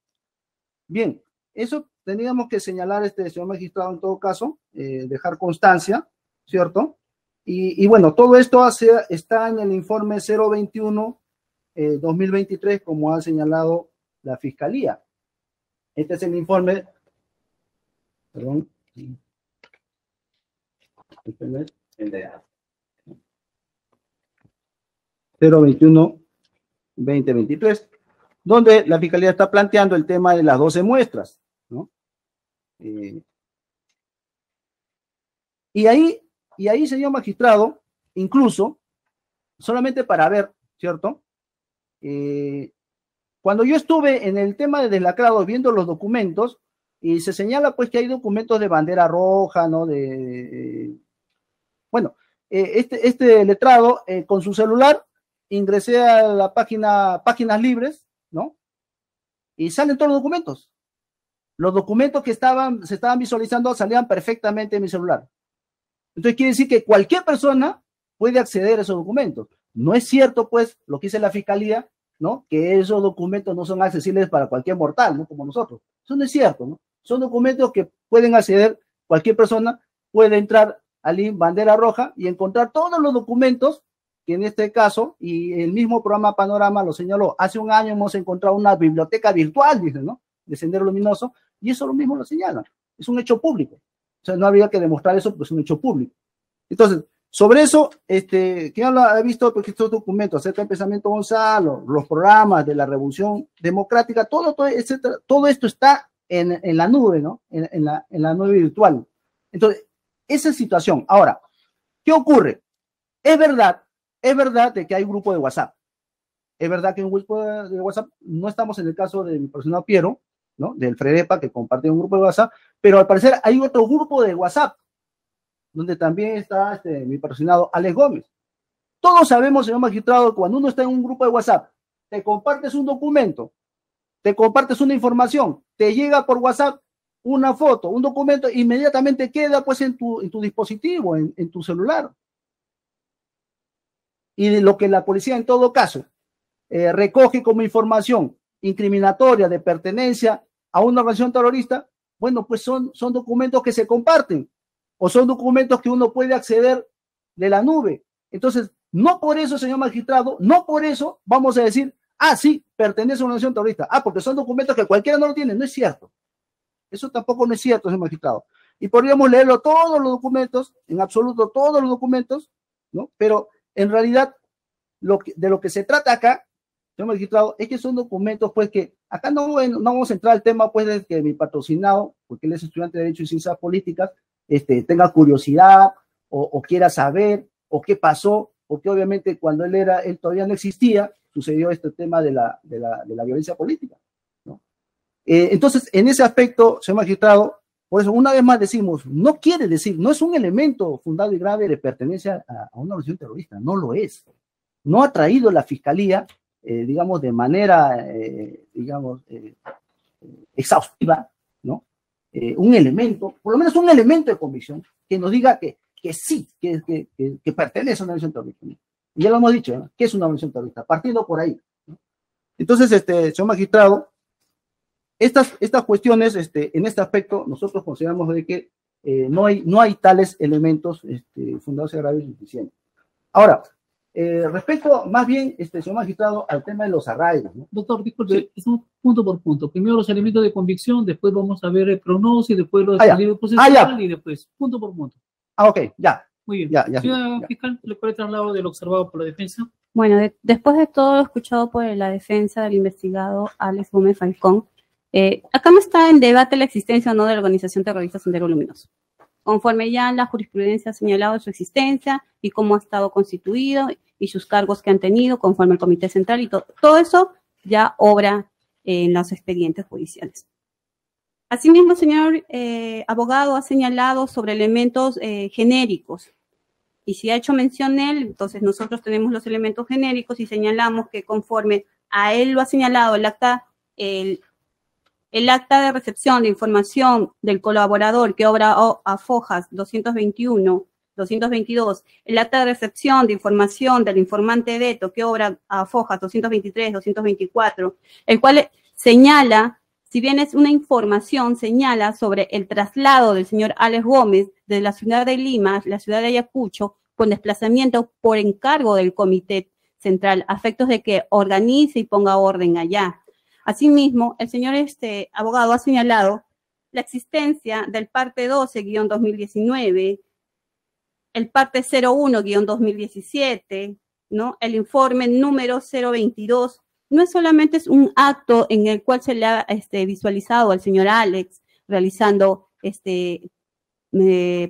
Bien, eso teníamos que señalar, señor magistrado, en todo caso, dejar constancia, ¿cierto? Y bueno, todo esto está en el informe 021-2023, como ha señalado la Fiscalía. Este es el informe, perdón, el de 021-2023, donde la Fiscalía está planteando el tema de las 12 muestras, ¿no? Y ahí, señor magistrado, incluso, solamente para ver, ¿cierto? Cuando yo estuve en el tema de deslacrado viendo los documentos, y se señala pues que hay documentos de bandera roja, ¿no? Bueno, este letrado con su celular ingresé a la páginas libres, ¿no? Y salen todos los documentos. Los documentos que se estaban visualizando salían perfectamente en mi celular. Entonces quiere decir que cualquier persona puede acceder a esos documentos. No es cierto, pues, lo que dice la Fiscalía, ¿no? Que esos documentos no son accesibles para cualquier mortal, ¿no? Como nosotros. Eso no es cierto, ¿no? Son documentos que pueden acceder, cualquier persona puede entrar al link Bandera Roja y encontrar todos los documentos que en este caso, y el mismo programa Panorama lo señaló, hace un año hemos encontrado una biblioteca virtual, dice, ¿no? De Sendero Luminoso, y eso lo mismo lo señala. Es un hecho público. O sea, no habría que demostrar eso, pero es un hecho público. Entonces, sobre eso, ¿quién lo ha visto? Porque estos documentos acerca del pensamiento Gonzalo, los programas de la Revolución Democrática, todo esto está en la nube, ¿no? En la nube virtual. Entonces, esa situación. Ahora, ¿qué ocurre? Es verdad de que hay un grupo de WhatsApp. Es verdad que en un grupo de WhatsApp, no estamos en el caso de mi personal Piero, ¿no? Del Fredepa, que comparte un grupo de WhatsApp, pero al parecer hay otro grupo de WhatsApp, donde también está mi patrocinado Alex Gómez. Todos sabemos, señor magistrado, que cuando uno está en un grupo de WhatsApp, te compartes un documento, te compartes una información, te llega por WhatsApp una foto, un documento, inmediatamente queda pues en tu dispositivo, en tu celular. Y de lo que la policía en todo caso recoge como información incriminatoria de pertenencia a una organización terrorista, bueno, pues son documentos que se comparten o son documentos que uno puede acceder de la nube. Entonces, no por eso, señor magistrado, no por eso vamos a decir, sí, pertenece a una organización terrorista. Porque son documentos que cualquiera no lo tiene. No es cierto. Eso tampoco no es cierto, señor magistrado. Y podríamos leerlo todos los documentos, en absoluto todos los documentos, ¿no? Pero en realidad, de lo que se trata acá, señor magistrado, es que son documentos, pues, que acá no vamos a entrar al tema, pues, de que mi patrocinado, porque él es estudiante de Derecho y Ciencias Políticas, tenga curiosidad o quiera saber o qué pasó, porque obviamente cuando él todavía no existía, sucedió este tema de la violencia política, ¿no? Entonces, en ese aspecto, señor magistrado, por eso una vez más decimos, no quiere decir, no es un elemento fundado y grave de pertenencia a una organización terrorista, no lo es. No ha traído la Fiscalía, digamos, de manera, exhaustiva, ¿no? Un elemento, por lo menos un elemento de convicción que nos diga que sí, que pertenece a una organización terrorista, ¿no? Y ya lo hemos dicho, ¿no? ¿Qué es una organización terrorista? Partiendo por ahí, ¿no? Entonces, señor magistrado, estas cuestiones, en este aspecto, nosotros consideramos de que no hay tales elementos fundados y graves suficientes. Ahora, Respecto, más bien, señor magistrado, al tema de los arraigos, ¿no? Doctor, disculpe, es un punto por punto. Primero los elementos de convicción, después vamos a ver el pronóstico, después los libros procesales y después, punto por punto. Ok, ya. Muy bien. Ya. Señora fiscal, ¿le puede trasladar de lo observado por la defensa? Bueno, después de todo lo escuchado por la defensa del investigado Alex Gómez Falcón, acá no está en debate la existencia o no de la organización terrorista Sendero Luminoso. Conforme ya la jurisprudencia ha señalado su existencia y cómo ha estado constituido y sus cargos que han tenido conforme al Comité Central y todo eso ya obra en los expedientes judiciales. Asimismo, el señor abogado ha señalado sobre elementos genéricos. Y si ha hecho mención él, entonces nosotros tenemos los elementos genéricos y señalamos que conforme a él lo ha señalado el acta de recepción de información del colaborador que obra a fojas 221, 222, el acta de recepción de información del informante Beto que obra a fojas 223, 224, el cual señala, si bien es una información, señala sobre el traslado del señor Alex Gómez de la ciudad de Lima, la ciudad de Ayacucho, con desplazamiento por encargo del Comité Central, a efectos de que organice y ponga orden allá. Asimismo, el señor abogado ha señalado la existencia del parte 12-2019, el parte 01-2017, ¿no? El informe número 022. No es solamente un acto en el cual se le ha visualizado al señor Alex realizando,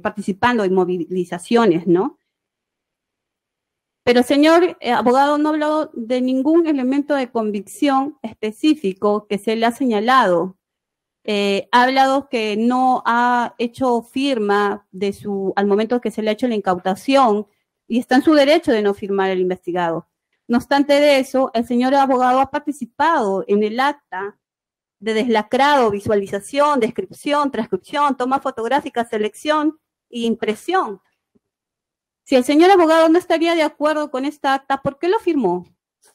participando en movilizaciones, ¿no? Pero el señor abogado no ha hablado de ningún elemento de convicción específico que se le ha señalado. Ha hablado que no ha hecho firma al momento que se le ha hecho la incautación y está en su derecho de no firmar el investigado. No obstante de eso, el señor abogado ha participado en el acta de deslacrado, visualización, descripción, transcripción, toma fotográfica, selección e impresión. Si el señor abogado no estaría de acuerdo con esta acta, ¿por qué lo firmó?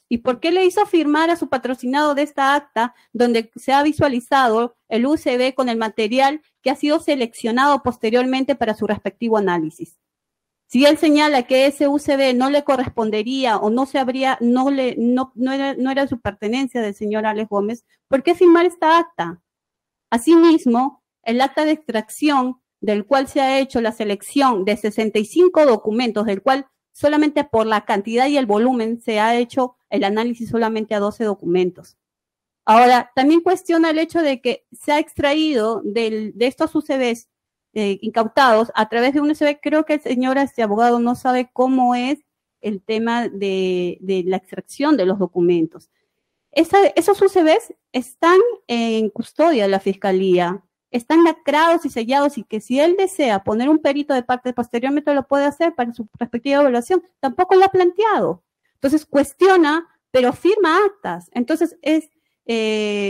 ¿Y por qué le hizo firmar a su patrocinado de esta acta donde se ha visualizado el UCB con el material que ha sido seleccionado posteriormente para su respectivo análisis? Si él señala que ese UCB no le correspondería o no era su pertenencia del señor Alex Gómez, ¿por qué firmar esta acta? Asimismo, el acta de extracción del cual se ha hecho la selección de 65 documentos, del cual solamente por la cantidad y el volumen se ha hecho el análisis solamente a 12 documentos. Ahora, también cuestiona el hecho de que se ha extraído de estos UCBs incautados a través de un UCB. Creo que el señor abogado no sabe cómo es el tema de la extracción de los documentos. Esos UCBs están en custodia de la Fiscalía, están lacrados y sellados, y que si él desea poner un perito de parte posteriormente lo puede hacer para su respectiva evaluación. Tampoco lo ha planteado. Entonces cuestiona, pero firma actas. Entonces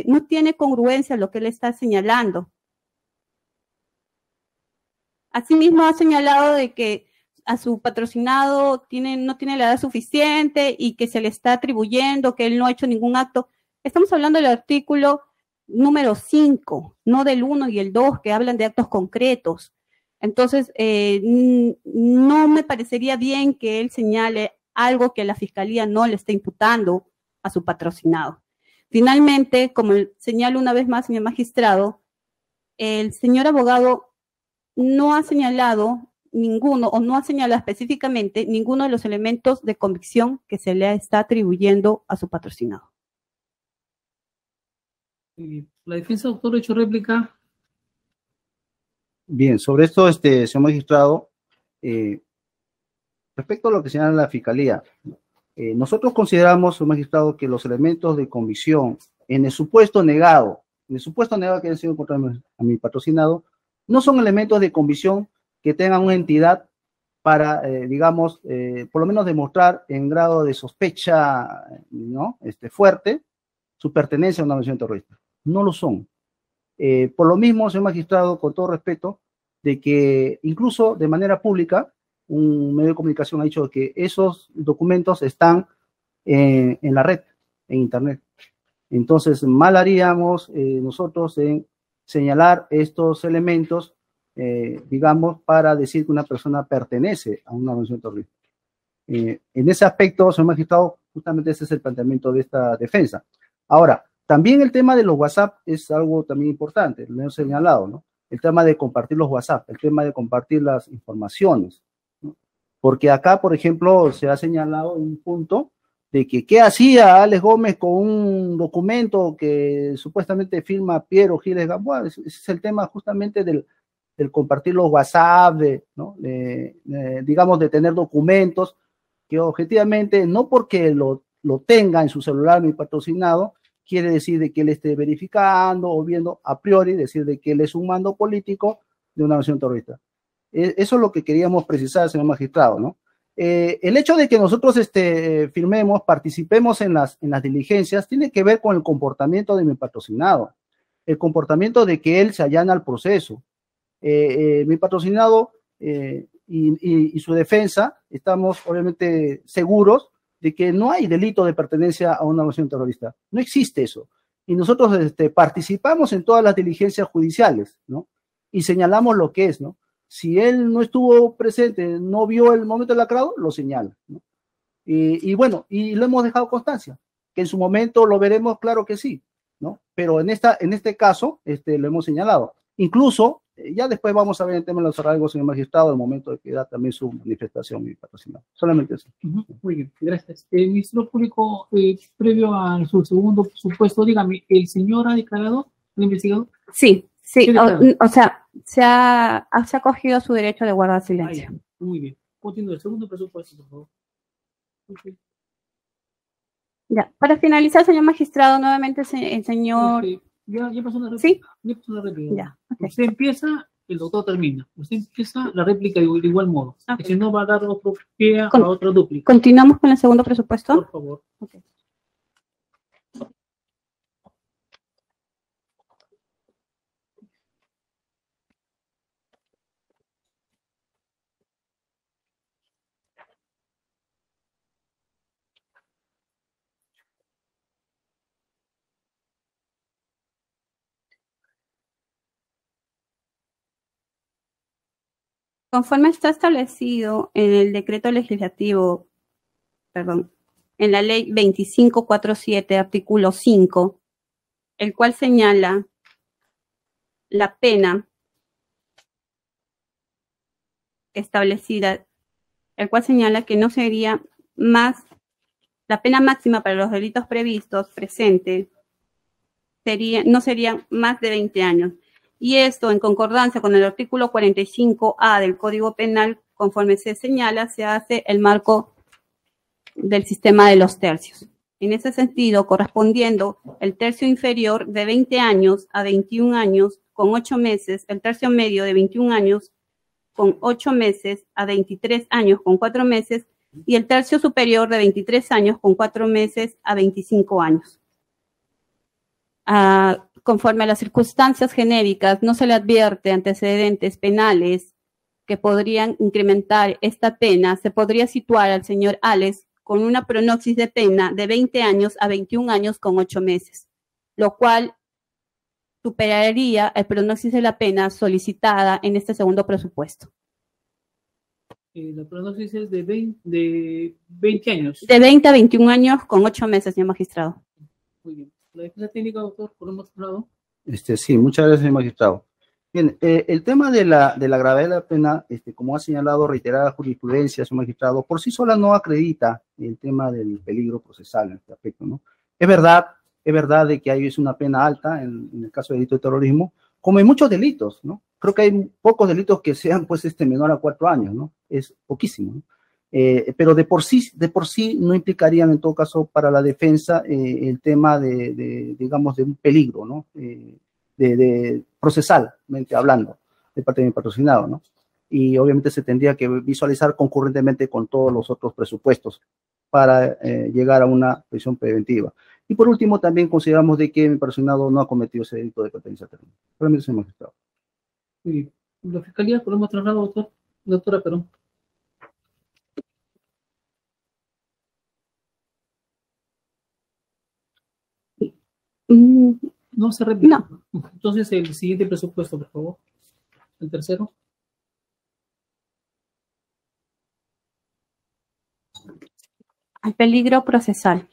no tiene congruencia lo que él está señalando. Asimismo ha señalado de que a su patrocinado no tiene la edad suficiente y que se le está atribuyendo que él no ha hecho ningún acto. Estamos hablando del artículo número 5, no del 1 y el 2, que hablan de actos concretos. Entonces, no me parecería bien que él señale algo que la Fiscalía no le está imputando a su patrocinado. Finalmente, como señalo una vez más, señor magistrado, el señor abogado no ha señalado ninguno, o no ha señalado específicamente ninguno de los elementos de convicción que se le está atribuyendo a su patrocinado. La defensa, doctor, ha hecho réplica. Bien, sobre esto, señor magistrado, respecto a lo que señala la Fiscalía, nosotros consideramos, señor magistrado, que los elementos de convicción en el supuesto negado que haya sido contra a mi patrocinado, no son elementos de convicción que tengan una entidad para, digamos, por lo menos demostrar en grado de sospecha, ¿no? Fuerte su pertenencia a una organización terrorista. No lo son. Por lo mismo, señor magistrado, con todo respeto, de que incluso de manera pública, un medio de comunicación ha dicho que esos documentos están en la red, en internet. Entonces, mal haríamos nosotros en señalar estos elementos, digamos, para decir que una persona pertenece a una organización terrorista. En ese aspecto, señor magistrado, justamente ese es el planteamiento de esta defensa. Ahora, también el tema de los WhatsApp es algo también importante, lo he señalado, ¿no? El tema de compartir los WhatsApp, el tema de compartir las informaciones, ¿no? Porque acá, por ejemplo, se ha señalado un punto de que qué hacía Alex Gómez con un documento que supuestamente firma Piero Giles Gamboa. Ese es el tema justamente del compartir los WhatsApp, ¿no? Digamos, de tener documentos que objetivamente, no porque lo tenga en su celular mi patrocinado, quiere decir de que él esté verificando o viendo a priori, decir de que él es un mando político de una nación terrorista. Eso es lo que queríamos precisar, señor magistrado, ¿no? El hecho de que nosotros firmemos, participemos en las diligencias, tiene que ver con el comportamiento de mi patrocinado, el comportamiento de que él se allana al proceso. Mi patrocinado y su defensa, estamos obviamente seguros de que no hay delito de pertenencia a una organización terrorista. No existe eso. Y nosotros participamos en todas las diligencias judiciales, ¿no? Y señalamos lo que es, ¿no? Si él no estuvo presente, no vio el momento del lacrado, lo señala, ¿no? Y bueno, y lo hemos dejado constancia, que en su momento lo veremos, claro que sí, ¿no? Pero en este caso, lo hemos señalado. Incluso, ya después vamos a ver el tema de los arraigos, señor magistrado, el momento de que da también su manifestación mi patrocinado. Solamente eso. Muy bien, gracias. Ministro Público, previo a su segundo supuesto, dígame, ¿el señor ha declarado, el investigador? Sí, o sea, se ha acogido su derecho de guardar silencio. Muy bien. Continúe, el segundo presupuesto, por favor. Okay. Ya, para finalizar, señor magistrado, nuevamente el señor... Ya pasó la réplica. ¿Sí? Ya pasó la réplica. Ya, okay. Usted empieza, el doctor termina. Usted empieza la réplica de igual modo. Okay. Si no, va a dar otro pie a otra dúplica. ¿Continuamos con el segundo presupuesto? Por favor. Okay. Conforme está establecido en el decreto legislativo, en la ley 2547, artículo 5, el cual señala la pena establecida, el cual señala que no sería más, la pena máxima para los delitos previstos presente no sería más de 20 años. Y esto, en concordancia con el artículo 45A del Código Penal, conforme se señala, se hace el marco del sistema de los tercios. En ese sentido, correspondiendo el tercio inferior de 20 años a 21 años con 8 meses, el tercio medio de 21 años con 8 meses a 23 años con 4 meses y el tercio superior de 23 años con 4 meses a 25 años. Conforme a las circunstancias genéricas, no se le advierte antecedentes penales que podrían incrementar esta pena, se podría situar al señor Alex con una pronoxis de pena de 20 años a 21 años con 8 meses, lo cual superaría el pronoxis de la pena solicitada en este segundo presupuesto. La pronoxis es de 20 años. De 20 a 21 años con 8 meses, señor magistrado. Muy bien. La defensa técnica, doctor, por otro lado. Sí, muchas gracias, señor magistrado. Bien, el tema de la gravedad de la pena, como ha señalado reiterada jurisprudencia, señor magistrado, por sí sola no acredita el tema del peligro procesal en este aspecto, ¿no? Es verdad de que es una pena alta en el caso de delito de terrorismo, como en muchos delitos, ¿no? Creo que hay pocos delitos que sean, pues, menor a 4 años, ¿no? Es poquísimo, ¿no? Pero de por sí no implicarían en todo caso para la defensa el tema digamos, de un peligro, ¿no? De procesalmente hablando, de parte de mi patrocinado, ¿no? Y obviamente se tendría que visualizar concurrentemente con todos los otros presupuestos para llegar a una prisión preventiva. Y por último, también consideramos de que mi patrocinado no ha cometido ese delito de pertenencia a terrorismo. Solamente, señor magistrado. Muy bien. La fiscalía, por otro lado, doctora Perón. No se repite. No. Entonces, el siguiente presupuesto, por favor. El tercero. al peligro procesal.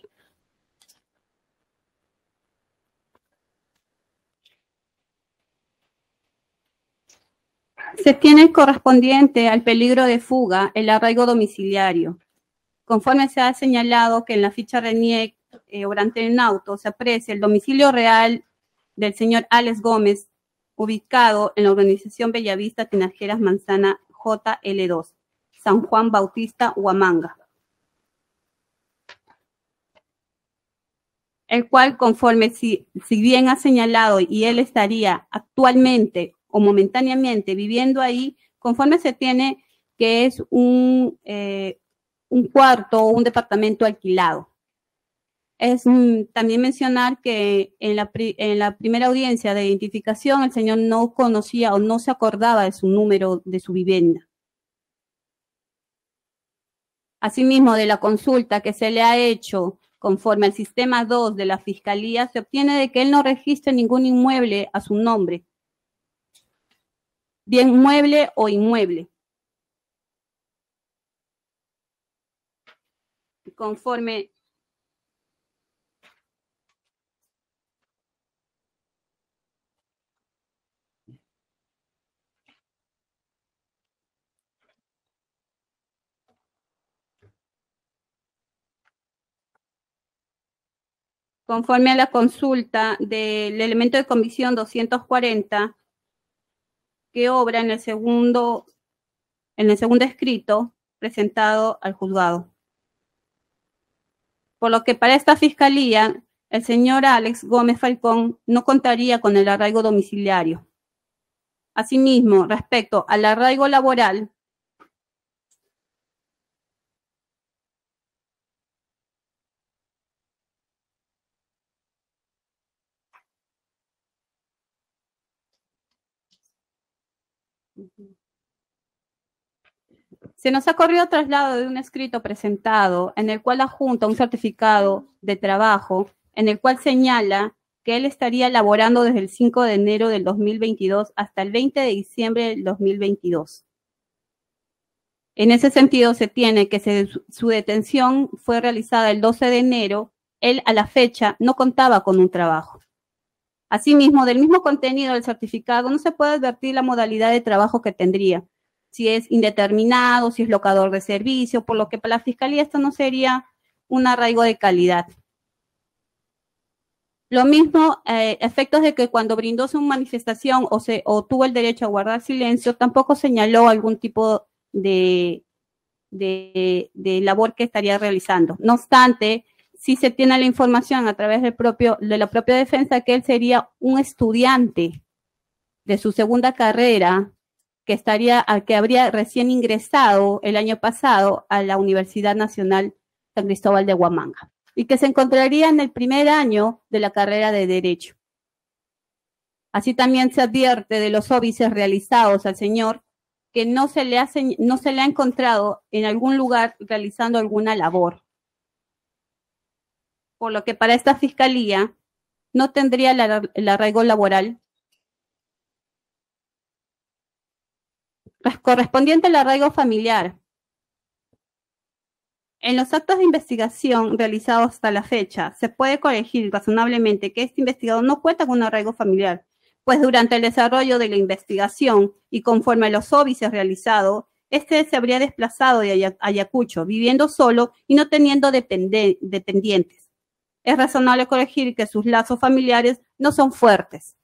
Se tiene correspondiente al peligro de fuga el arraigo domiciliario. Conforme se ha señalado que en la ficha RENIEC obrante en auto se aprecia el domicilio real del señor Alex Gómez, ubicado en la urbanización Bellavista, Tinajeras, Manzana JL2, San Juan Bautista, Huamanga. El cual, conforme si bien ha señalado y él estaría actualmente o momentáneamente viviendo ahí, conforme se tiene que es un cuarto o un departamento alquilado. Es también mencionar que en la primera audiencia de identificación el señor no conocía o no se acordaba de su número de su vivienda. Asimismo, de la consulta que se le ha hecho conforme al sistema 2 de la Fiscalía, se obtiene de que él no registre ningún inmueble a su nombre, bien mueble o inmueble. Conforme a la consulta del elemento de comisión 240, que obra en el segundo escrito presentado al juzgado. Por lo que para esta fiscalía, el señor Alex Gómez Falcón no contaría con el arraigo domiciliario. Asimismo, respecto al arraigo laboral, se nos ha corrido traslado de un escrito presentado en el cual adjunta un certificado de trabajo en el cual señala que él estaría laborando desde el 5 de enero del 2022 hasta el 20 de diciembre del 2022. En ese sentido, se tiene que su detención fue realizada el 12 de enero. Él a la fecha no contaba con un trabajo. Asimismo, del mismo contenido del certificado no se puede advertir la modalidad de trabajo que tendría, si es indeterminado, si es locador de servicio, por lo que para la Fiscalía esto no sería un arraigo de calidad. Lo mismo, efectos de que cuando brindó su manifestación o tuvo el derecho a guardar silencio, tampoco señaló algún tipo de labor que estaría realizando. No obstante, sí se tiene la información a través de la propia defensa que él sería un estudiante de su segunda carrera que habría recién ingresado el año pasado a la Universidad Nacional San Cristóbal de Huamanga y que se encontraría en el primer año de la carrera de Derecho. Así también se advierte de los óbices realizados al señor que no se le ha encontrado en algún lugar realizando alguna labor. Por lo que para esta fiscalía no tendría el arraigo laboral correspondiente al arraigo familiar. En los actos de investigación realizados hasta la fecha, se puede corregir razonablemente que este investigador no cuenta con un arraigo familiar, pues durante el desarrollo de la investigación y conforme a los óbices realizados, este se habría desplazado de Ayacucho, viviendo solo y no teniendo dependientes. Es razonable corregir que sus lazos familiares no son fuertes.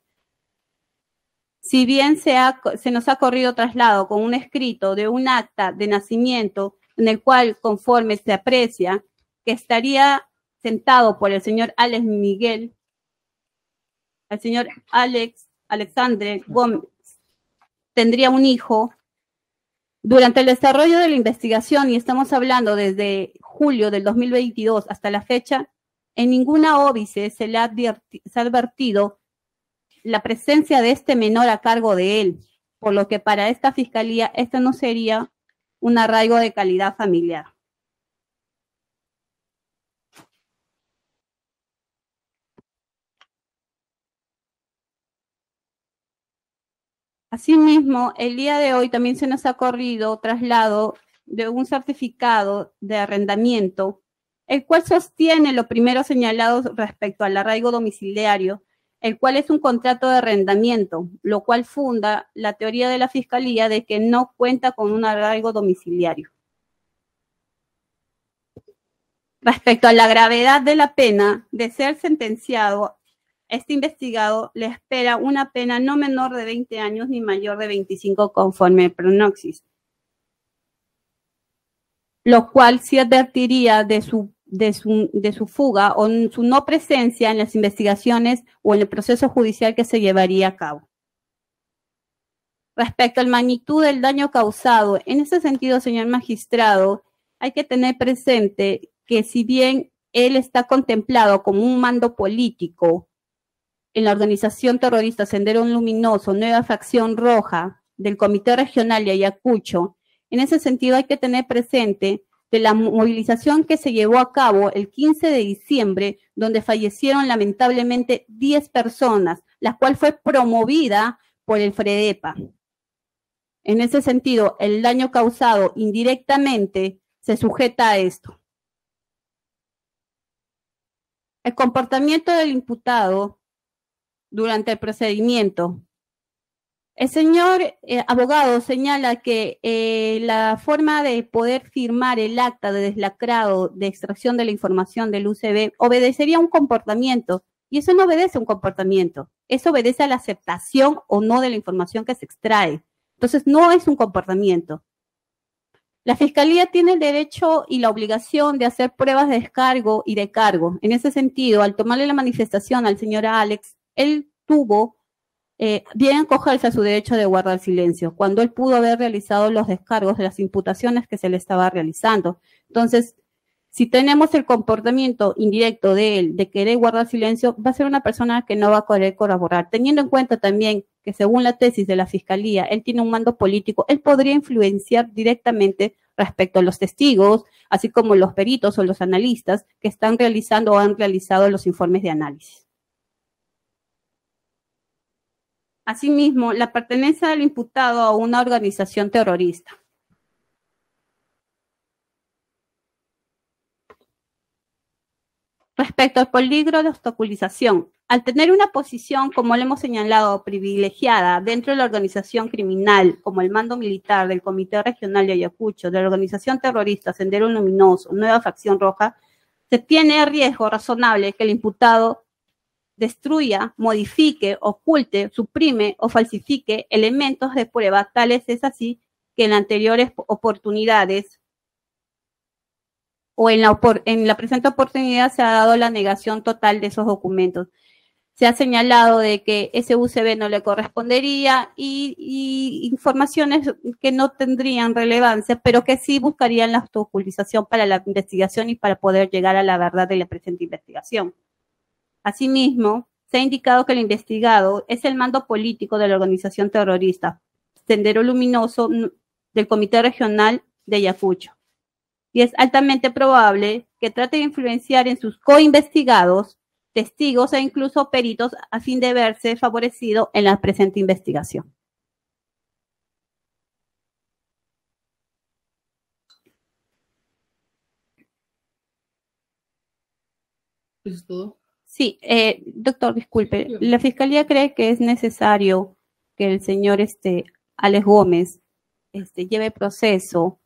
Si bien se nos ha corrido traslado con un escrito de un acta de nacimiento en el cual, conforme se aprecia, que estaría sentado por el señor Alex Miguel, el señor Alexandre Gómez, tendría un hijo. Durante el desarrollo de la investigación, y estamos hablando desde julio del 2022 hasta la fecha, en ninguna óbice se le ha advertido la presencia de este menor a cargo de él, por lo que para esta fiscalía esto no sería un arraigo de calidad familiar. Asimismo, el día de hoy también se nos ha corrido traslado de un certificado de arrendamiento el cual sostiene lo primero señalado respecto al arraigo domiciliario, el cual es un contrato de arrendamiento, lo cual funda la teoría de la Fiscalía de que no cuenta con un arraigo domiciliario. Respecto a la gravedad de la pena, de ser sentenciado, este investigado le espera una pena no menor de 20 años ni mayor de 25 conforme el pronoxis, lo cual sí advertiría de su fuga o su no presencia en las investigaciones o en el proceso judicial que se llevaría a cabo. Respecto a la magnitud del daño causado, en ese sentido, señor magistrado, hay que tener presente que si bien él está contemplado como un mando político en la organización terrorista Sendero Luminoso, Nueva Facción Roja, del Comité Regional de Ayacucho, en ese sentido hay que tener presente de la movilización que se llevó a cabo el 15 de diciembre, donde fallecieron lamentablemente 10 personas, la cual fue promovida por el FREDEPA. En ese sentido, el daño causado indirectamente se sujeta a esto. El comportamiento del imputado durante el procedimiento. El señor abogado señala que la forma de poder firmar el acta de deslacrado de extracción de la información del UCB obedecería a un comportamiento, y eso no obedece a un comportamiento, eso obedece a la aceptación o no de la información que se extrae. Entonces, no es un comportamiento. La Fiscalía tiene el derecho y la obligación de hacer pruebas de descargo y de cargo. En ese sentido, al tomarle la manifestación al señor Alex, él tuvo bien acogerse a su derecho de guardar silencio, cuando él pudo haber realizado los descargos de las imputaciones que se le estaba realizando. Entonces, si tenemos el comportamiento indirecto de él, de querer guardar silencio, va a ser una persona que no va a querer colaborar. Teniendo en cuenta también que según la tesis de la Fiscalía, él tiene un mando político, él podría influenciar directamente respecto a los testigos, así como los peritos o los analistas que están realizando o han realizado los informes de análisis. Asimismo, la pertenencia del imputado a una organización terrorista. Respecto al peligro de obstaculización, al tener una posición, como le hemos señalado, privilegiada dentro de la organización criminal, como el mando militar del Comité Regional de Ayacucho, de la organización terrorista Sendero Luminoso, Nueva Facción Roja, se tiene riesgo razonable que el imputado destruya, modifique, oculte, suprime o falsifique elementos de prueba, tales es así que en anteriores oportunidades o en la presente oportunidad se ha dado la negación total de esos documentos. Se ha señalado de que ese UCB no le correspondería y informaciones que no tendrían relevancia, pero que sí buscarían la obstaculización para la investigación y para poder llegar a la verdad de la presente investigación. Asimismo, se ha indicado que el investigado es el mando político de la organización terrorista Sendero Luminoso del Comité Regional de Ayacucho. Y es altamente probable que trate de influenciar en sus coinvestigados, testigos e incluso peritos a fin de verse favorecido en la presente investigación. ¿Eso es todo? Sí, doctor, disculpe. La Fiscalía cree que es necesario que el señor Alex Gómez lleve proceso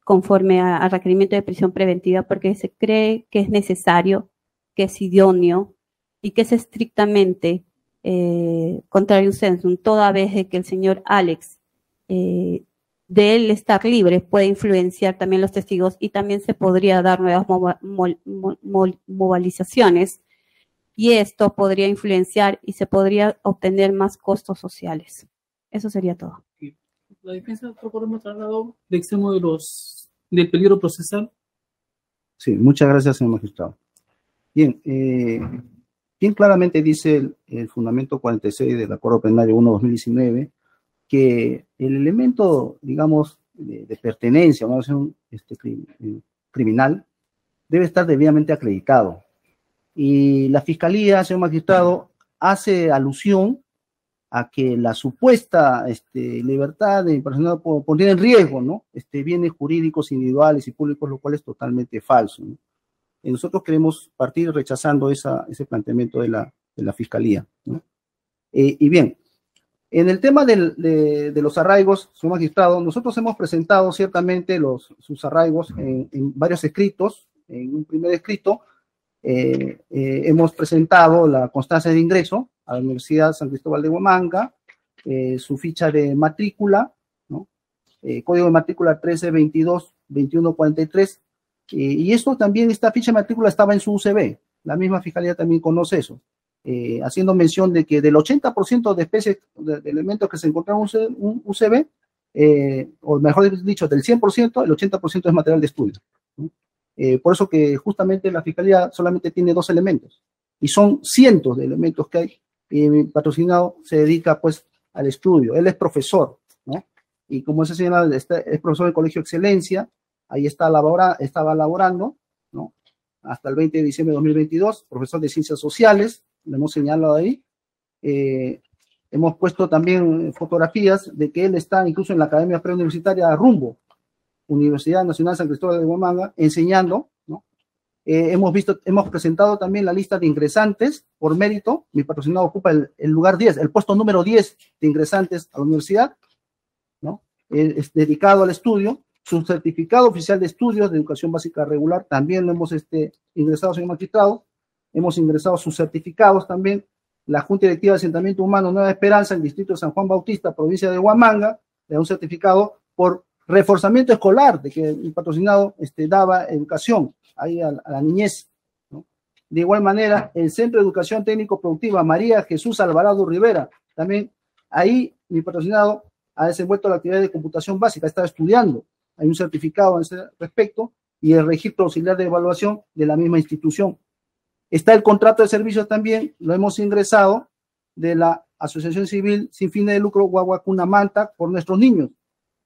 conforme al requerimiento de prisión preventiva, porque se cree que es necesario, que es idóneo y que es estrictamente contrario sensum, toda vez de que el señor Alex, de él estar libre, puede influenciar también los testigos y también se podría dar nuevas movilizaciones y esto podría influenciar y se podría obtener más costos sociales. Eso sería todo. La defensa proponemos trasladado de extremo del peligro procesal. Sí, muchas gracias, señor magistrado. Bien, bien claramente dice el fundamento 46 del Acuerdo Plenario 1/2019 que el elemento, digamos, de pertenencia a una organización criminal debe estar debidamente acreditado. Y la Fiscalía, señor magistrado, hace alusión a que la supuesta libertad de mi personal pondría en riesgo, ¿no? Bienes jurídicos individuales y públicos, lo cual es totalmente falso, ¿no? Y nosotros queremos partir rechazando ese planteamiento de la Fiscalía, ¿no? Y bien, en el tema de los arraigos, señor magistrado, nosotros hemos presentado ciertamente sus arraigos en varios escritos. En un primer escrito hemos presentado la constancia de ingreso a la Universidad San Cristóbal de Huamanga, su ficha de matrícula, ¿no? Código de matrícula 1322-2143, y esto también, esta ficha de matrícula estaba en su UCB, la misma Fiscalía también conoce eso, haciendo mención de que del 80% de especies, de elementos que se encontraron en un UCB, o mejor dicho, del 100%, el 80% es material de estudio, ¿no? Por eso que justamente la Fiscalía solamente tiene 2 elementos, y son cientos de elementos que hay, y mi patrocinado se dedica pues al estudio, él es profesor, ¿no? Y como se señala, es profesor del Colegio de Excelencia, ahí estaba laborando, ¿no? Hasta el 20 de diciembre de 2022, profesor de Ciencias Sociales, lo hemos señalado ahí. Hemos puesto también fotografías de que él está incluso en la Academia Preuniversitaria Rumbo, Universidad Nacional San Cristóbal de Huamanga, enseñando, ¿no? Hemos presentado también la lista de ingresantes por mérito. Mi patrocinado ocupa el lugar 10, el puesto número 10 de ingresantes a la universidad, ¿no? Es dedicado al estudio. Su certificado oficial de estudios de educación básica regular también lo hemos ingresado, señor magistrado. Hemos ingresado sus certificados también. La Junta Directiva de Asentamiento Humano Nueva Esperanza, el distrito de San Juan Bautista, provincia de Huamanga, le da un certificado por reforzamiento escolar, de que el patrocinado daba educación ahí a la niñez, ¿no? De igual manera, el Centro de Educación Técnico Productiva María Jesús Alvarado Rivera, también ahí mi patrocinado ha desenvuelto la actividad de computación básica, está estudiando, hay un certificado en ese respecto, y el registro auxiliar de evaluación de la misma institución. Está el contrato de servicios también, lo hemos ingresado, de la Asociación Civil Sin Fines de Lucro Guaguacunamanta por nuestros niños,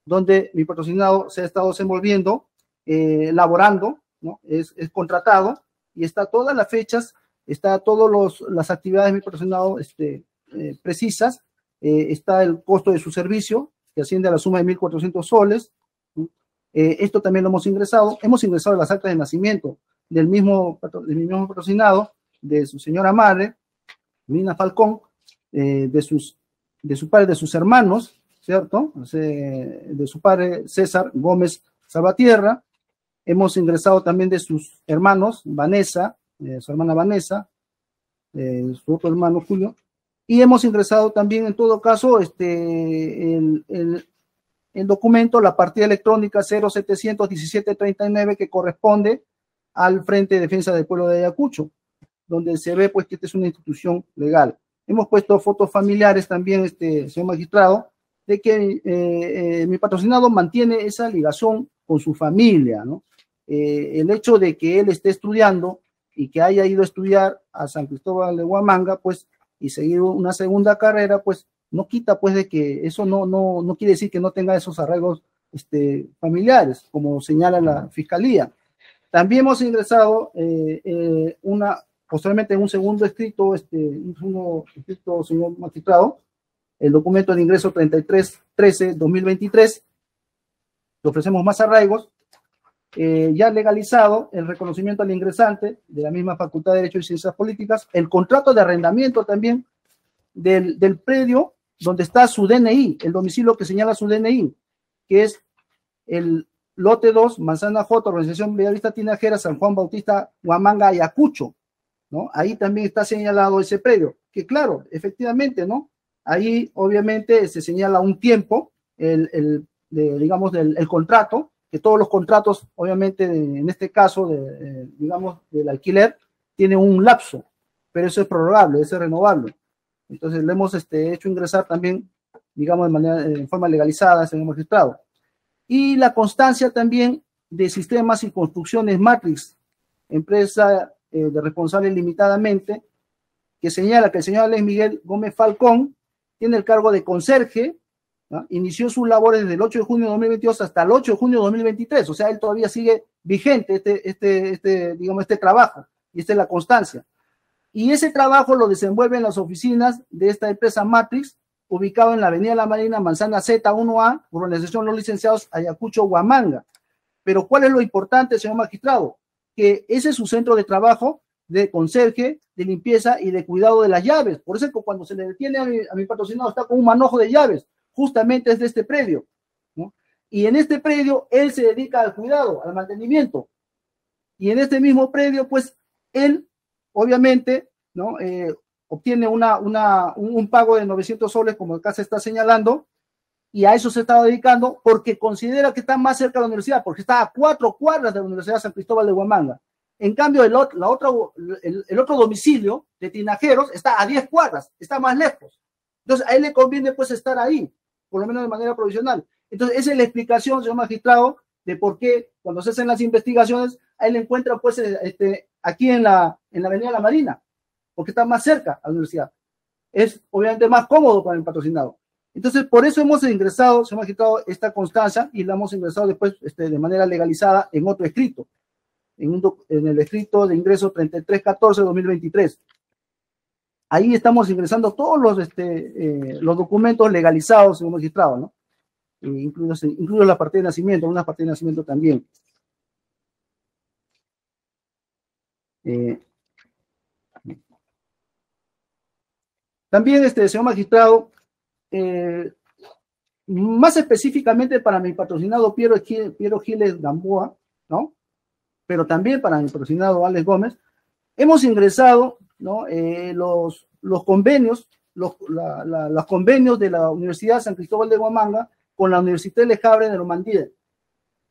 donde mi patrocinado se ha estado desenvolviendo, laborando, ¿no? Es contratado, y está todas las fechas, está todas las actividades de mi patrocinado precisas, está el costo de su servicio, que asciende a la suma de 1.400 soles, ¿no? Esto también lo hemos ingresado las actas de nacimiento de mi mismo patrocinado, de su señora madre, Lina Falcón, de su padre, de sus hermanos, ¿cierto? De su padre César Gómez Salvatierra. Hemos ingresado también de sus hermanos, Vanessa, su hermana Vanessa, su otro hermano Julio, y hemos ingresado también, en todo caso, el documento, la partida electrónica 071739, que corresponde al Frente de Defensa del Pueblo de Ayacucho, donde se ve pues que esta es una institución legal. Hemos puesto fotos familiares también, señor magistrado, de que mi patrocinado mantiene esa ligación con su familia, ¿no? El hecho de que él esté estudiando y que haya ido a estudiar a San Cristóbal de Huamanga, pues, y seguir una segunda carrera, pues, no quita, pues, de que eso no quiere decir que no tenga esos arraigos familiares, como señala la Fiscalía. También hemos ingresado posteriormente en un segundo escrito, señor magistrado, el documento de ingreso 3313-2023, le ofrecemos más arraigos, ya legalizado el reconocimiento al ingresante de la misma Facultad de Derecho y Ciencias Políticas, el contrato de arrendamiento también del predio donde está su DNI, el domicilio que señala su DNI, que es el lote 2, Manzana J, Organización Bellavista Tinajera, San Juan Bautista, Huamanga, Ayacucho, ¿no? Ahí también está señalado ese predio, que claro, efectivamente, ¿no? Ahí obviamente se señala un tiempo, el contrato, que todos los contratos, obviamente, en este caso, del alquiler, tiene un lapso, pero eso es prorrogable, eso es renovable. Entonces, le hemos hecho ingresar también, digamos, en forma legalizada, señor magistrado. Y la constancia también de Sistemas y Construcciones Matrix, empresa de responsable limitadamente, que señala que el señor Alex Miguel Gómez Falcón tiene el cargo de conserje, ¿no? Inició sus labores desde el 8 de junio de 2022 hasta el 8 de junio de 2023, o sea, él todavía sigue vigente este trabajo, y esta es la constancia. Y ese trabajo lo desenvuelve en las oficinas de esta empresa Matrix, ubicado en la Avenida La Marina, Manzana Z1A, urbanización Los Licenciados, Ayacucho, Huamanga. Pero ¿cuál es lo importante, señor magistrado? Que ese es su centro de trabajo de conserje, de limpieza y de cuidado de las llaves. Por eso es que cuando se le detiene a mi patrocinado está con un manojo de llaves, justamente es de este predio, ¿no? Y en este predio él se dedica al cuidado, al mantenimiento. Y en este mismo predio, pues, él, obviamente, ¿no? Obtiene un pago de 900 soles, como acá se está señalando, y a eso se está dedicando porque considera que está más cerca de la universidad, porque está a 4 cuadras de la Universidad San Cristóbal de Huamanga. En cambio, el otro domicilio de Tinajeros está a 10 cuadras, está más lejos. Entonces, a él le conviene, pues, estar ahí, por lo menos de manera provisional. Entonces, esa es la explicación, señor magistrado, de por qué cuando se hacen las investigaciones, a él le encuentran, pues, aquí en la Avenida La Marina, porque está más cerca a la universidad. Es, obviamente, más cómodo para el patrocinado. Entonces, por eso hemos ingresado, señor magistrado, esta constancia y la hemos ingresado después de manera legalizada en otro escrito, en el escrito de ingreso 3314-2023. Ahí estamos ingresando todos los documentos legalizados, señor magistrado, ¿no? Incluido la partida de nacimiento, una partida de nacimiento también. También, señor magistrado, más específicamente para mi patrocinado Piero Giles Gamboa, ¿no? Pero también para mi patrocinado Alex Gómez, hemos ingresado, ¿no? los convenios, los convenios de la Universidad San Cristóbal de Huamanga con la Université Le Havre de Normandía.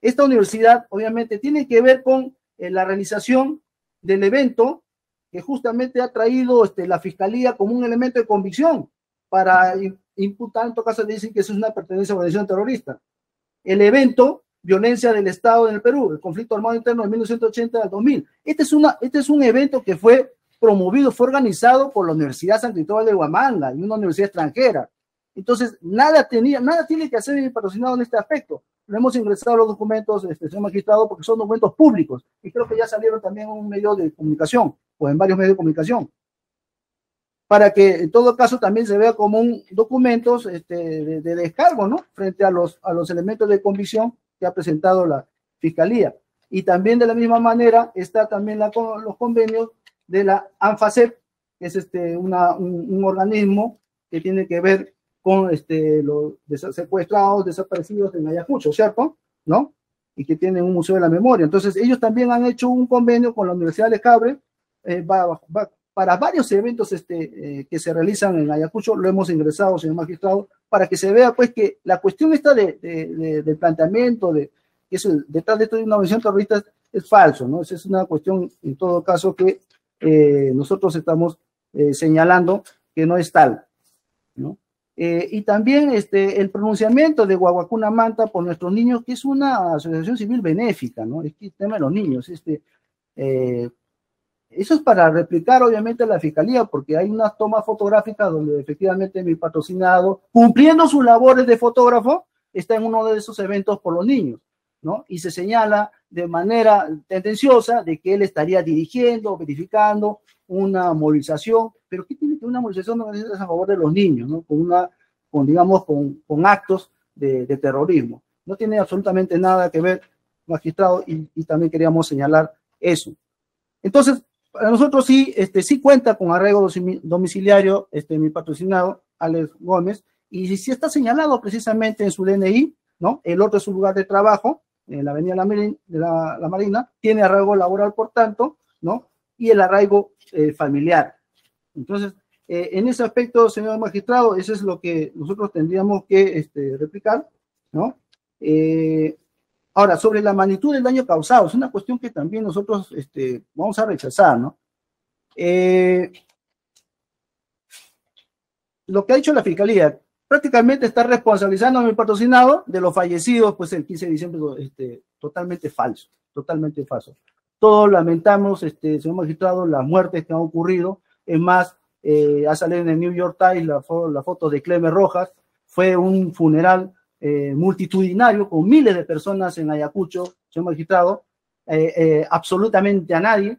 Esta universidad, obviamente, tiene que ver con la realización del evento que justamente ha traído la Fiscalía como un elemento de convicción para imputar, en todo caso dicen que eso es una pertenencia a una organización terrorista. El evento, violencia del Estado en el Perú, el conflicto armado interno de 1980 al 2000. Este es un evento que fue promovido, fue organizado por la Universidad San Cristóbal de Huamanga y una universidad extranjera. Entonces, nada tiene que hacer el patrocinado en este aspecto. Lo hemos ingresado los documentos, señor magistrado, porque son documentos públicos y creo que ya salieron también en un medio de comunicación o en varios medios de comunicación, para que en todo caso también se vea como un documento de descargo, ¿no? Frente a los elementos de convicción que ha presentado la Fiscalía. Y también de la misma manera está también los convenios de la ANFACEP, que es un organismo que tiene que ver con los secuestrados, desaparecidos en Ayacucho, ¿cierto? ¿No? Y que tienen un museo de la memoria. Entonces, ellos también han hecho un convenio con la Universidad de Le Havre para varios eventos que se realizan en Ayacucho. Lo hemos ingresado, señor magistrado, para que se vea, pues, que la cuestión esta del planteamiento de que eso, detrás de esto de una organización terrorista es falso, ¿no? Esa es una cuestión, en todo caso, que nosotros estamos señalando que no es tal, ¿no? Y también el pronunciamiento de Guaguacuna Manta por nuestros niños, que es una asociación civil benéfica, ¿no? Es que el tema de los niños, eso es para replicar, obviamente, a la Fiscalía, porque hay unas tomas fotográficas donde efectivamente mi patrocinado, cumpliendo sus labores de fotógrafo, está en uno de esos eventos por los niños, ¿no? Y se señala de manera tendenciosa de que él estaría dirigiendo, verificando una movilización, pero ¿qué tiene que una movilización a favor de los niños, ¿no? Con actos de terrorismo? No tiene absolutamente nada que ver, magistrado, y también queríamos señalar eso. Entonces, para nosotros sí cuenta con arraigo domiciliario mi patrocinado, Alex Gómez, y sí está señalado precisamente en su DNI, ¿no? El otro es su lugar de trabajo, en la Avenida La Marina, tiene arraigo laboral, por tanto, ¿no? Y el arraigo familiar. Entonces, en ese aspecto, señor magistrado, eso es lo que nosotros tendríamos que replicar, ¿no? Ahora, sobre la magnitud del daño causado, es una cuestión que también nosotros vamos a rechazar, ¿no? Lo que ha dicho la Fiscalía, prácticamente está responsabilizando a mi patrocinado de los fallecidos, pues el 15 de diciembre, totalmente falso, totalmente falso. Todos lamentamos, señor magistrado, las muertes que han ocurrido. Es más, ha salido en el New York Times la foto de Clemer Rojas. Fue un funeral multitudinario con miles de personas en Ayacucho, señor magistrado. Absolutamente a nadie,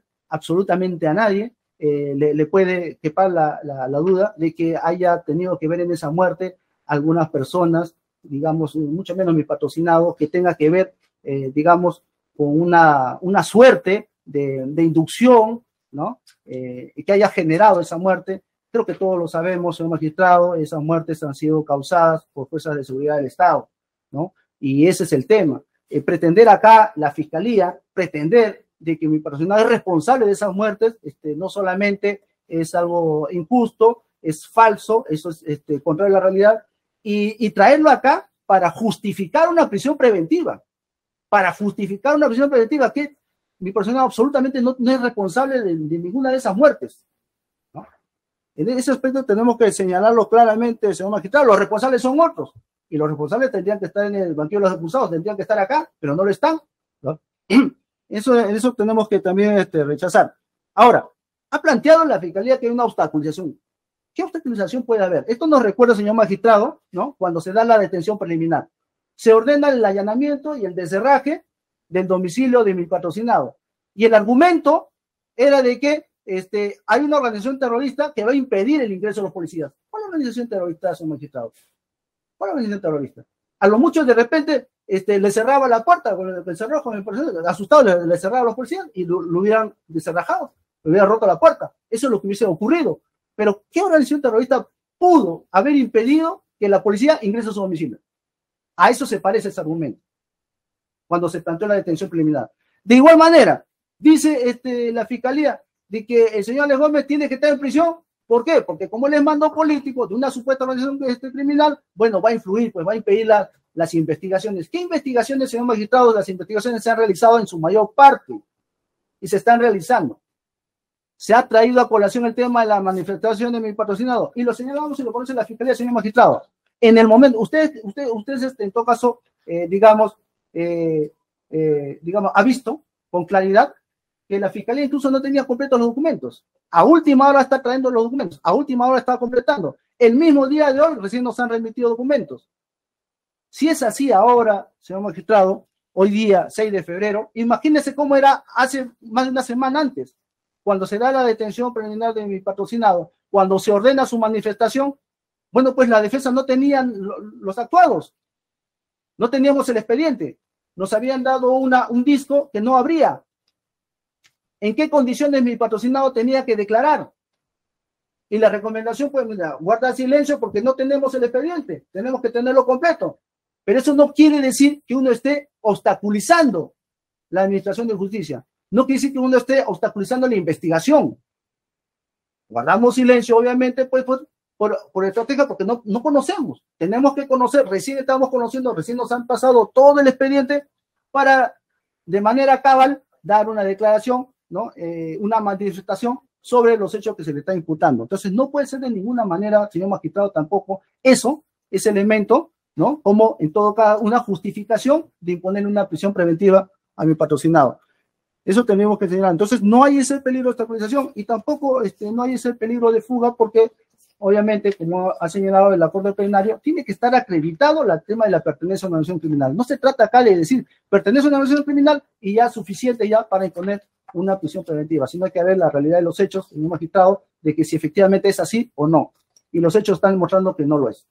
le puede quepar la duda de que haya tenido que ver en esa muerte algunas personas, digamos, mucho menos mi patrocinado, que tenga que ver, digamos, con una suerte de inducción, ¿no? Que haya generado esa muerte. Creo que todos lo sabemos, señor magistrado, esas muertes han sido causadas por fuerzas de seguridad del Estado, ¿no? Y ese es el tema. Pretender acá, la Fiscalía, pretender de que mi patrocinado es responsable de esas muertes, no solamente es algo injusto, es falso, eso es contrario a la realidad, y traerlo acá para justificar una prisión preventiva, que mi patrocinado absolutamente no es responsable de ninguna de esas muertes, ¿no? En ese aspecto tenemos que señalarlo claramente, señor magistrado. Los responsables son otros, y los responsables tendrían que estar en el banquillo de los acusados, tendrían que estar acá, pero no lo están, ¿no? Eso tenemos que también rechazar. Ahora, ha planteado la Fiscalía que hay una obstaculización. ¿Qué obstaculización puede haber? Esto nos recuerda, señor magistrado, ¿no? Cuando se da la detención preliminar. Se ordena el allanamiento y el descerraje del domicilio de mi patrocinado. Y el argumento era de que hay una organización terrorista que va a impedir el ingreso de los policías. ¿Cuál organización terrorista, señor magistrado? ¿Cuál organización terrorista? A lo mucho de repente le cerraba la puerta, le cerró con el policía, asustado, le cerraba a los policías y lo hubieran descerrajado, le hubieran roto la puerta. Eso es lo que hubiese ocurrido. Pero ¿qué organización terrorista pudo haber impedido que la policía ingrese a su domicilio? A eso se parece ese argumento, cuando se planteó la detención preliminar. De igual manera, dice la Fiscalía de que el señor Alex Gómez tiene que estar en prisión. ¿Por qué? Porque como él es mando político de una supuesta organización criminal, bueno, va a influir, pues va a impedir las investigaciones. ¿Qué investigaciones, señor magistrado? Las investigaciones se han realizado en su mayor parte y se están realizando. Se ha traído a colación el tema de la manifestación de mi patrocinado y lo señalamos y lo conoce la Fiscalía, señor magistrado. En el momento, usted en todo caso, digamos, ha visto con claridad que la Fiscalía incluso no tenía completos los documentos. A última hora está trayendo los documentos, a última hora está completando. El mismo día de hoy recién nos han remitido documentos. Si es así ahora, señor magistrado, hoy día, 6 de febrero, imagínese cómo era hace más de una semana antes, cuando se da la detención preliminar de mi patrocinado, cuando se ordena su manifestación. Bueno, pues la defensa no tenían los actuados, no teníamos el expediente, nos habían dado un disco que no habría. ¿En qué condiciones mi patrocinado tenía que declarar? Y la recomendación fue, mira, guarda silencio porque no tenemos el expediente, tenemos que tenerlo completo. Pero eso no quiere decir que uno esté obstaculizando la administración de justicia, no quiere decir que uno esté obstaculizando la investigación. Guardamos silencio, obviamente, pues por estrategia, porque no conocemos, tenemos que conocer, recién estamos conociendo, recién nos han pasado todo el expediente para, de manera cabal, dar una declaración, ¿no? Una manifestación sobre los hechos que se le está imputando. Entonces, no puede ser de ninguna manera, señor magistrado, tampoco ese elemento, ¿no? Como en todo caso una justificación de imponer una prisión preventiva a mi patrocinado. Eso tenemos que señalar. Entonces, no hay ese peligro de obstaculización y tampoco no hay ese peligro de fuga porque, obviamente, como ha señalado el acuerdo plenario, tiene que estar acreditado el tema de la pertenencia a una organización criminal. No se trata acá de decir, pertenece a una organización criminal y ya suficiente ya para imponer una prisión preventiva, sino hay que ver la realidad de los hechos, señor magistrado, de que si efectivamente es así o no. Y los hechos están mostrando que no lo es.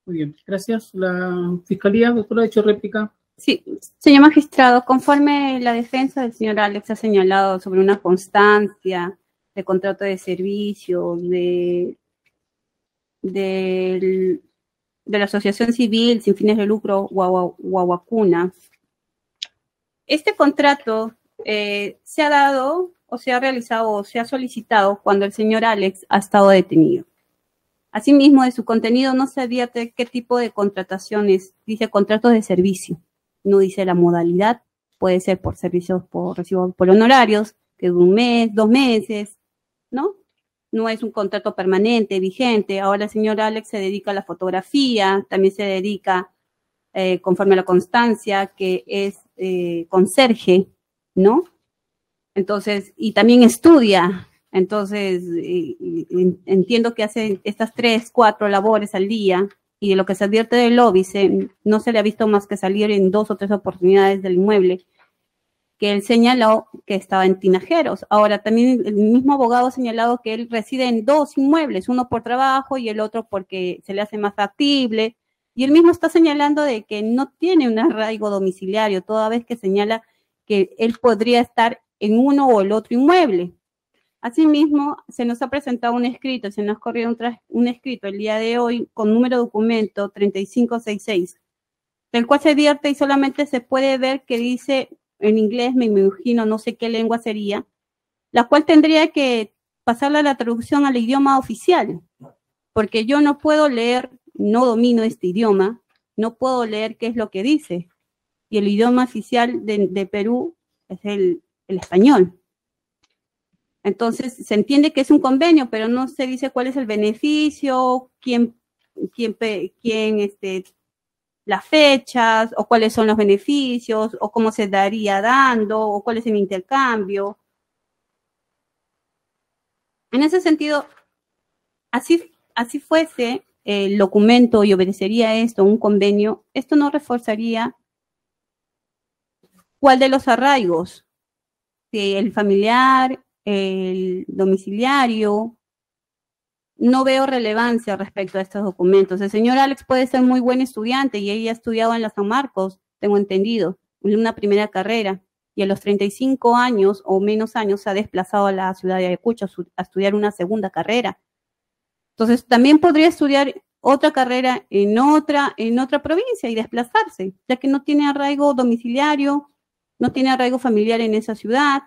Muy bien, gracias. La Fiscalía, doctora, ha hecho réplica. Sí, señor magistrado, conforme la defensa del señor Alex ha señalado sobre una constancia de contrato de servicio de la Asociación Civil Sin Fines de Lucro Guaguacuna, este contrato se ha dado o se ha realizado o se ha solicitado cuando el señor Alex ha estado detenido. Asimismo, de su contenido no se advierte qué tipo de contrataciones, dice contratos de servicio, no dice la modalidad, puede ser por servicios, por recibos, por honorarios, que de 1 mes, 2 meses, ¿no? No es un contrato permanente, vigente. Ahora el señor Alex se dedica a la fotografía, también se dedica, conforme a la constancia, que es conserje, ¿no? Entonces, y también estudia. Entonces, entiendo que hace estas 3, 4 labores al día, y de lo que se advierte del lobby, no se le ha visto más que salir en 2 o 3 oportunidades del inmueble, que él señaló que estaba en Tinajeros. Ahora, también el mismo abogado ha señalado que él reside en 2 inmuebles, uno por trabajo y el otro porque se le hace más factible. Y él mismo está señalando de que no tiene un arraigo domiciliario, toda vez que señala que él podría estar en uno o el otro inmueble. Asimismo, se nos ha presentado un escrito, se nos ha corrido un escrito el día de hoy con número de documento 3566, del cual se advierte y solamente se puede ver que dice en inglés, me imagino, no sé qué lengua sería, la cual tendría que pasarle a la traducción al idioma oficial, porque yo no puedo leer, no domino este idioma, no puedo leer qué es lo que dice. Y el idioma oficial de Perú es el español. Entonces, se entiende que es un convenio, pero no se dice cuál es el beneficio, las fechas, o cuáles son los beneficios, o cómo se daría dando, o cuál es el intercambio. En ese sentido, así fuese el documento y obedecería esto, un convenio, esto no reforzaría cuál de los arraigos, si el familiar, el domiciliario. No veo relevancia respecto a estos documentos. El señor Alex puede ser muy buen estudiante y ella ha estudiado en la San Marcos, tengo entendido, en una primera carrera, y a los 35 años o menos años se ha desplazado a la ciudad de Ayacucho a estudiar una segunda carrera. Entonces, también podría estudiar otra carrera en otra provincia y desplazarse, ya que no tiene arraigo domiciliario, no tiene arraigo familiar en esa ciudad.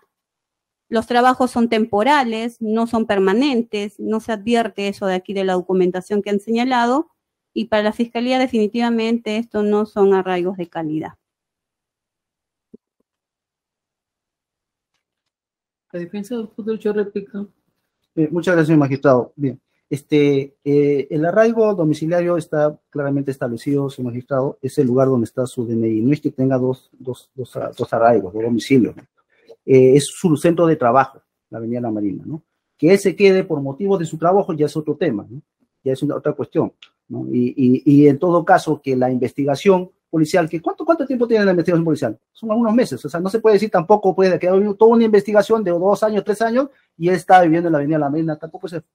Los trabajos son temporales, no son permanentes, no se advierte eso de aquí de la documentación que han señalado, y para la Fiscalía definitivamente esto no son arraigos de calidad. La defensa del derecho de réplica. Muchas gracias, señor magistrado. Bien, el arraigo domiciliario está claramente establecido, señor magistrado, es el lugar donde está su DNI. No es que tenga dos arraigos, dos domicilios, ¿no? Es su centro de trabajo, la Avenida La Marina, ¿no? Que él se quede por motivos de su trabajo ya es otro tema, ¿no? Ya es otra cuestión, ¿no? Y en todo caso, que la investigación policial, que ¿cuánto tiempo tiene la investigación policial? Son algunos meses, o sea, no se puede decir tampoco, puede que haya toda una investigación de 2 años, 3 años, y él está viviendo en la Avenida La Marina,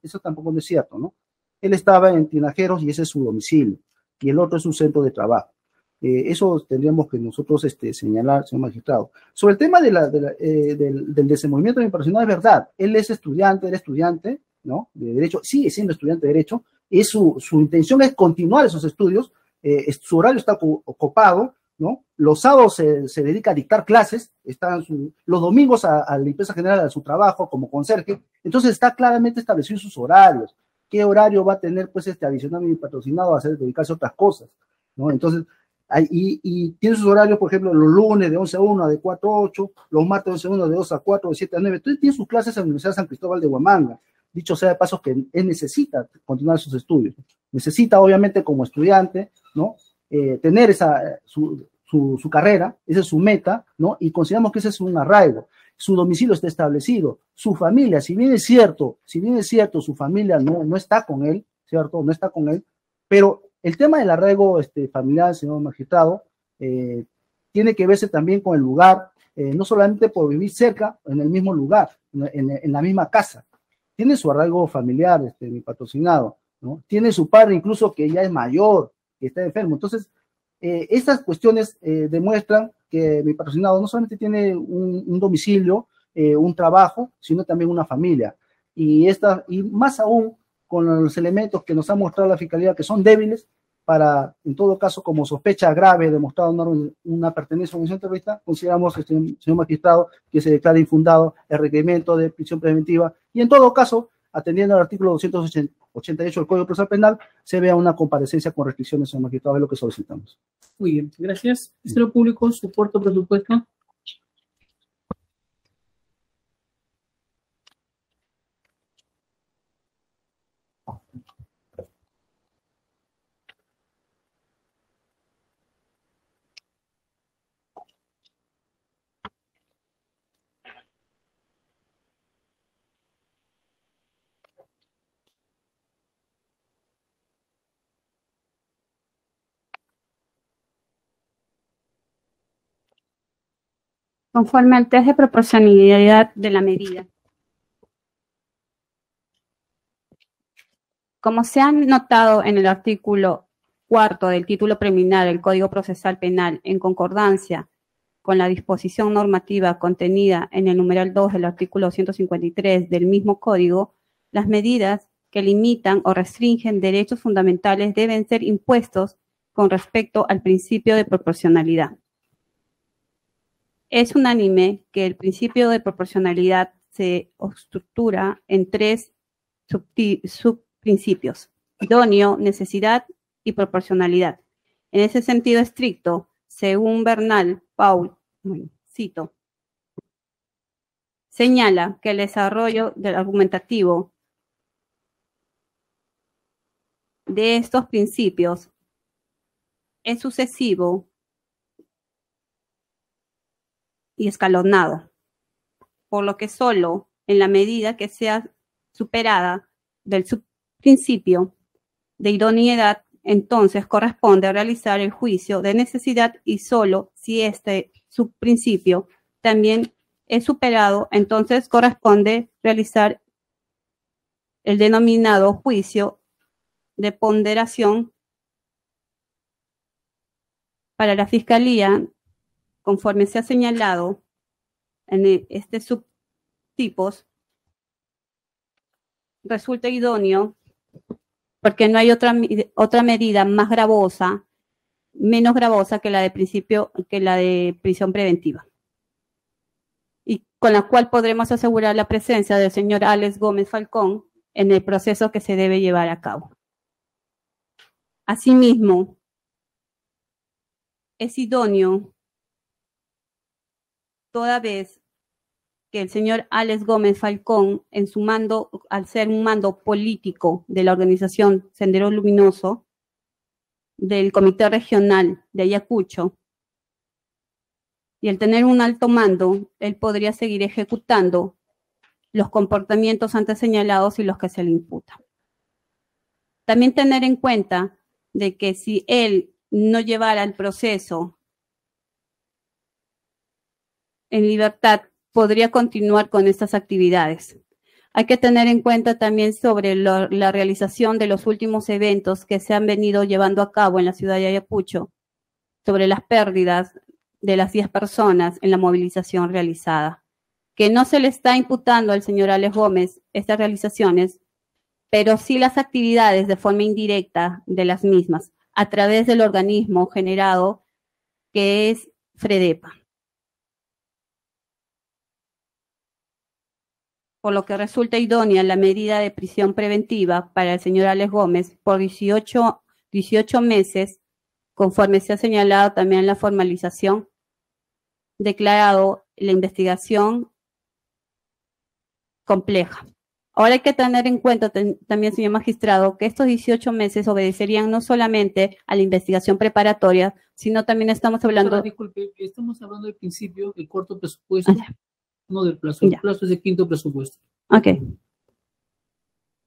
eso tampoco no es cierto, ¿no? Él estaba en Tinajeros y ese es su domicilio, y el otro es su centro de trabajo. Eso tendríamos que nosotros señalar, señor magistrado. Sobre el tema del desenvolvimiento de mi personal, es verdad, él es estudiante, era estudiante, ¿no? De Derecho, sigue siendo estudiante de Derecho, su intención es continuar esos estudios, su horario está ocupado, ¿no? Los sábados se dedica a dictar clases, los domingos a la empresa general, a su trabajo como conserje, entonces está claramente establecido sus horarios. ¿Qué horario va a tener, pues, adicional mi patrocinado a dedicarse a otras cosas, ¿no? Entonces, y tiene sus horarios, por ejemplo, los lunes de 11 a 1, de 4 a 8, los martes de 11 a 1, de 2 a 4, de 7 a 9. Entonces tiene sus clases en la Universidad de San Cristóbal de Huamanga. Dicho sea de paso que él necesita continuar sus estudios. Necesita, obviamente, como estudiante, ¿no? Tener su carrera, esa es su meta, ¿no? Y consideramos que ese es un arraigo. Su domicilio está establecido. Su familia, si bien es cierto, su familia no está con él, ¿cierto? No está con él, pero el tema del arraigo familiar, señor magistrado, tiene que verse también con el lugar, no solamente por vivir cerca, en el mismo lugar, en la misma casa. Tiene su arraigo familiar, mi patrocinado, ¿no? Tiene su padre incluso que ya es mayor, que está enfermo. Entonces, estas cuestiones demuestran que mi patrocinado no solamente tiene un domicilio, un trabajo, sino también una familia. Y más aún, con los elementos que nos ha mostrado la Fiscalía, que son débiles, para, en todo caso, como sospecha grave, demostrado una pertenencia a una organización terrorista, consideramos, señor magistrado, que se declara infundado el requerimiento de prisión preventiva, y en todo caso, atendiendo al artículo 288 del Código Procesal Penal, se vea una comparecencia con restricciones, señor magistrado, es lo que solicitamos. Muy bien, gracias. Ministerio Público, su cuarto presupuesto. Conforme al test de proporcionalidad de la medida. Como se ha notado en el artículo 4 del título preliminar del Código Procesal Penal, en concordancia con la disposición normativa contenida en el numeral 2 del artículo 253 del mismo código, las medidas que limitan o restringen derechos fundamentales deben ser impuestos con respecto al principio de proporcionalidad. Es unánime que el principio de proporcionalidad se estructura en tres subprincipios: idóneo, necesidad y proporcionalidad. En ese sentido estricto, según Bernal, Paul, cito, señala que el desarrollo del argumentativo de estos principios es sucesivo y escalonado, por lo que solo en la medida que sea superada del subprincipio de idoneidad, entonces corresponde realizar el juicio de necesidad, y solo si este subprincipio también es superado, entonces corresponde realizar el denominado juicio de ponderación. Para la Fiscalía, conforme se ha señalado en este subtipos, resulta idóneo porque no hay otra medida más gravosa, menos gravosa que la de prisión preventiva, y con la cual podremos asegurar la presencia del señor Alex Gómez Falcón en el proceso que se debe llevar a cabo. Asimismo, es idóneo toda vez que el señor Alex Gómez Falcón, en su mando, al ser un mando político de la organización Sendero Luminoso, del Comité Regional de Ayacucho, y al tener un alto mando, él podría seguir ejecutando los comportamientos antes señalados y los que se le imputan. También tener en cuenta de que si él no llevara el proceso en libertad, podría continuar con estas actividades. Hay que tener en cuenta también sobre la realización de los últimos eventos que se han venido llevando a cabo en la ciudad de Ayacucho, sobre las pérdidas de las 10 personas en la movilización realizada, que no se le está imputando al señor Alex Gómez estas realizaciones, pero sí las actividades de forma indirecta de las mismas, a través del organismo generado que es FREDEPA. Por lo que resulta idónea la medida de prisión preventiva para el señor Alex Gómez por 18 meses, conforme se ha señalado también en la formalización, declarado la investigación compleja. Ahora hay que tener en cuenta también, señor magistrado, que estos 18 meses obedecerían no solamente a la investigación preparatoria, sino también estamos hablando... Ahora, disculpe, estamos hablando del principio, del corto presupuesto, no del plazo. El plazo es el quinto presupuesto. Ok.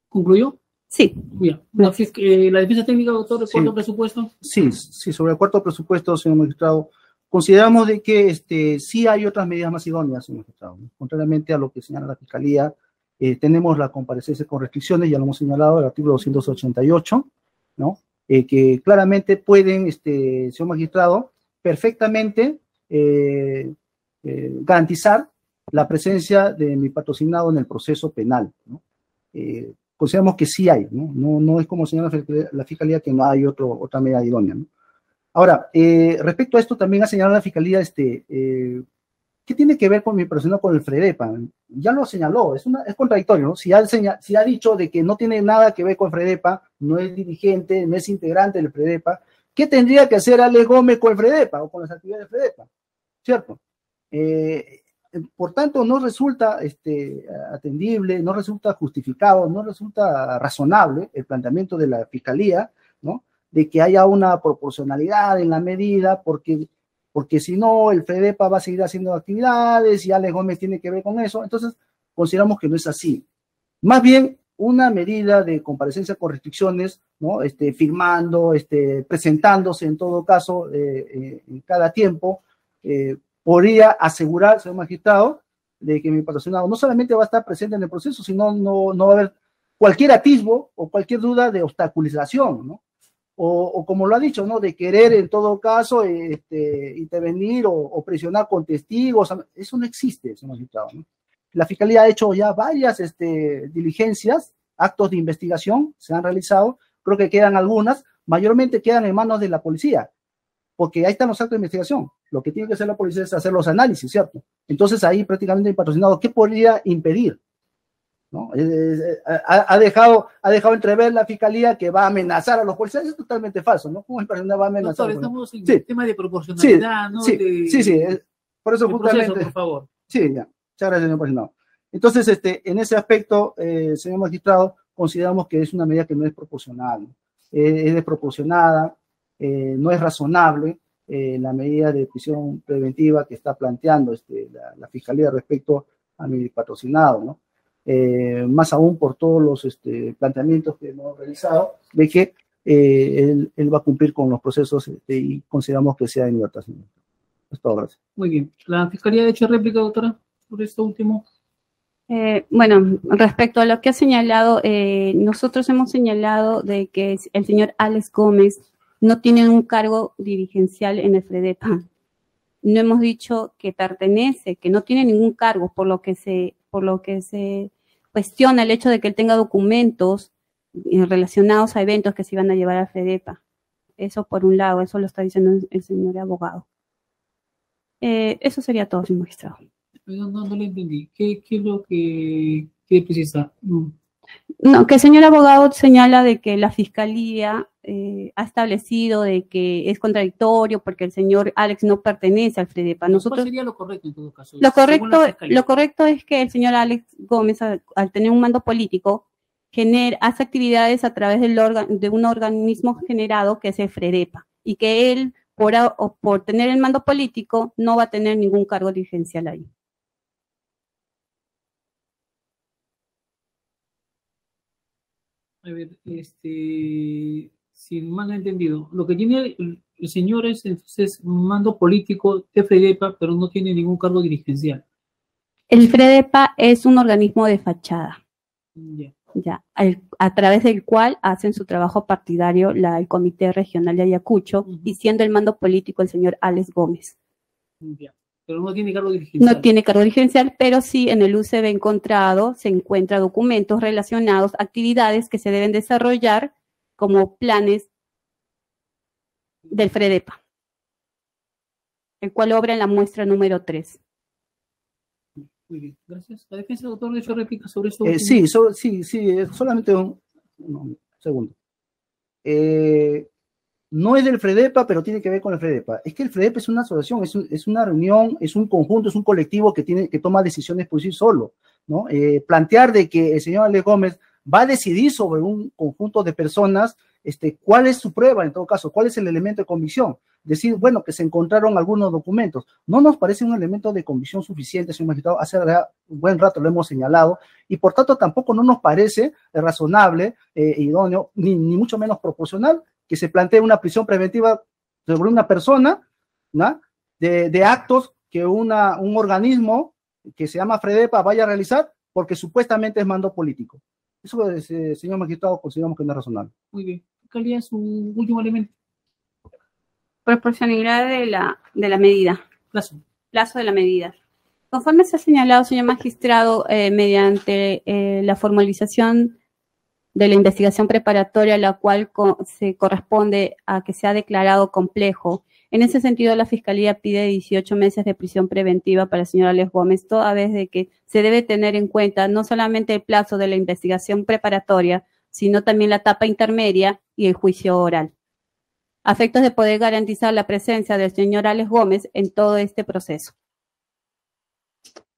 ¿Concluyó? Sí. Bien. La defensa técnica, doctor, del cuarto presupuesto. Sí, sobre el cuarto presupuesto, señor magistrado, consideramos de que sí hay otras medidas más idóneas, señor magistrado, ¿no? Contrariamente a lo que señala la Fiscalía, tenemos la comparecencia con restricciones, ya lo hemos señalado, el artículo 288, ¿no? Que claramente pueden, señor magistrado, perfectamente garantizar la presencia de mi patrocinado en el proceso penal, ¿no? Consideramos que sí hay, ¿no? No es como señala la Fiscalía que no hay otra medida idónea, ¿no? Ahora, respecto a esto también ha señalado la Fiscalía, ¿qué tiene que ver con mi persona con el FREDEPA? Ya lo señaló, es contradictorio, ¿no? Si ha dicho de que no tiene nada que ver con FREDEPA, no es dirigente, no es integrante del FREDEPA, ¿qué tendría que hacer Alex Gómez con el FREDEPA o con las actividades del FREDEPA? ¿Cierto? Por tanto, no resulta atendible, no resulta justificado, no resulta razonable el planteamiento de la Fiscalía, ¿no? De que haya una proporcionalidad en la medida, porque si no, el FREDEPA va a seguir haciendo actividades y Alex Gómez tiene que ver con eso. Entonces, consideramos que no es así. Más bien, una medida de comparecencia con restricciones, ¿no? Firmando, presentándose en todo caso en cada tiempo, podría asegurar, señor magistrado, de que mi patrocinado no solamente va a estar presente en el proceso, sino no va a haber cualquier atisbo o cualquier duda de obstaculización, ¿no? O como lo ha dicho, ¿no? De querer en todo caso intervenir o presionar con testigos. Eso no existe, señor magistrado, ¿no? La Fiscalía ha hecho ya varias diligencias, actos de investigación se han realizado, creo que quedan algunas, mayormente quedan en manos de la policía, porque ahí están los actos de investigación. Lo que tiene que hacer la policía es hacer los análisis, ¿cierto? Entonces ahí prácticamente el patrocinado, ¿qué podría impedir? ¿No? Ha dejado entrever la Fiscalía que va a amenazar a los policías. Es totalmente falso, ¿no? ¿Cómo el patrocinado va a amenazar? Doctor, estamos en el tema de proporcionalidad, ¿no? Sí, por eso justamente... Proceso, por favor. Sí, ya. Muchas gracias, señor patrocinado. Entonces, en ese aspecto, señor magistrado, consideramos que es una medida que no es proporcional, ¿no? Es desproporcionada, no es razonable la medida de prisión preventiva que está planteando la Fiscalía respecto a mi patrocinado, ¿no? Más aún por todos los planteamientos que hemos realizado, de que él va a cumplir con los procesos y consideramos que sea en libertad. Es todo, gracias. Muy bien. ¿La Fiscalía ha hecho réplica, doctora, sobre esto último? Bueno, respecto a lo que ha señalado, nosotros hemos señalado de que el señor Alex Gómez no tiene un cargo dirigencial en el FREDEPA. No hemos dicho que pertenece, que no tiene ningún cargo, por lo que se cuestiona el hecho de que él tenga documentos relacionados a eventos que se iban a llevar al FREDEPA. Eso por un lado, eso lo está diciendo el señor abogado. Eso sería todo, señor magistrado. No le entendí. ¿Qué es lo que quiere precisar? No, que el señor abogado señala de que la Fiscalía ha establecido de que es contradictorio porque el señor Alex no pertenece al FREDEPA. ¿Cuál sería lo correcto en todo caso? Lo correcto es que el señor Alex Gómez, al tener un mando político, hace actividades a través de un organismo generado que es el FREDEPA, y que él, por tener el mando político, no va a tener ningún cargo dirigencial ahí. A ver, si mal no he entendido, lo que tiene el señor es entonces un mando político de FREDEPA, pero no tiene ningún cargo dirigencial. El FREDEPA es un organismo de fachada, Ya. a través del cual hacen su trabajo partidario el Comité Regional de Ayacucho, y siendo el mando político el señor Alex Gómez. Ya. Pero no tiene cargo dirigencial. No tiene cargo dirigencial, pero sí en el UCB encontrado se encuentran documentos relacionados a actividades que se deben desarrollar como planes del FREDEPA, el cual obra en la muestra número 3. Muy bien, gracias. ¿La defensa, doctor, le ha hecho réplica sobre esto? Sí, solamente un segundo. No es del FREDEPA, pero tiene que ver con el FREDEPA. Es que el FREDEPA es una asociación, es una reunión, es un conjunto, es un colectivo que toma decisiones por sí solo, ¿no? Plantear de que el señor Alex Gómez va a decidir sobre un conjunto de personas, cuál es su prueba en todo caso, cuál es el elemento de convicción. Decir, bueno, que se encontraron algunos documentos. No nos parece un elemento de convicción suficiente, señor magistrado, hace un buen rato lo hemos señalado, y por tanto tampoco no nos parece razonable, idóneo, ni mucho menos proporcional, que se plantee una prisión preventiva sobre una persona, ¿no? de actos que un organismo que se llama FREDEPA vaya a realizar porque supuestamente es mando político. Eso, señor magistrado, consideramos que no es razonable. Muy bien. ¿Cuál es su último elemento? Proporcionalidad de la medida. Plazo de la medida. Conforme se ha señalado, señor magistrado, mediante la formalización de la investigación preparatoria, la cual se corresponde a que se ha declarado complejo. En ese sentido, la Fiscalía pide 18 meses de prisión preventiva para el señor Alex Gómez, toda vez de que se debe tener en cuenta no solamente el plazo de la investigación preparatoria, sino también la etapa intermedia y el juicio oral, a efectos de poder garantizar la presencia del señor Alex Gómez en todo este proceso.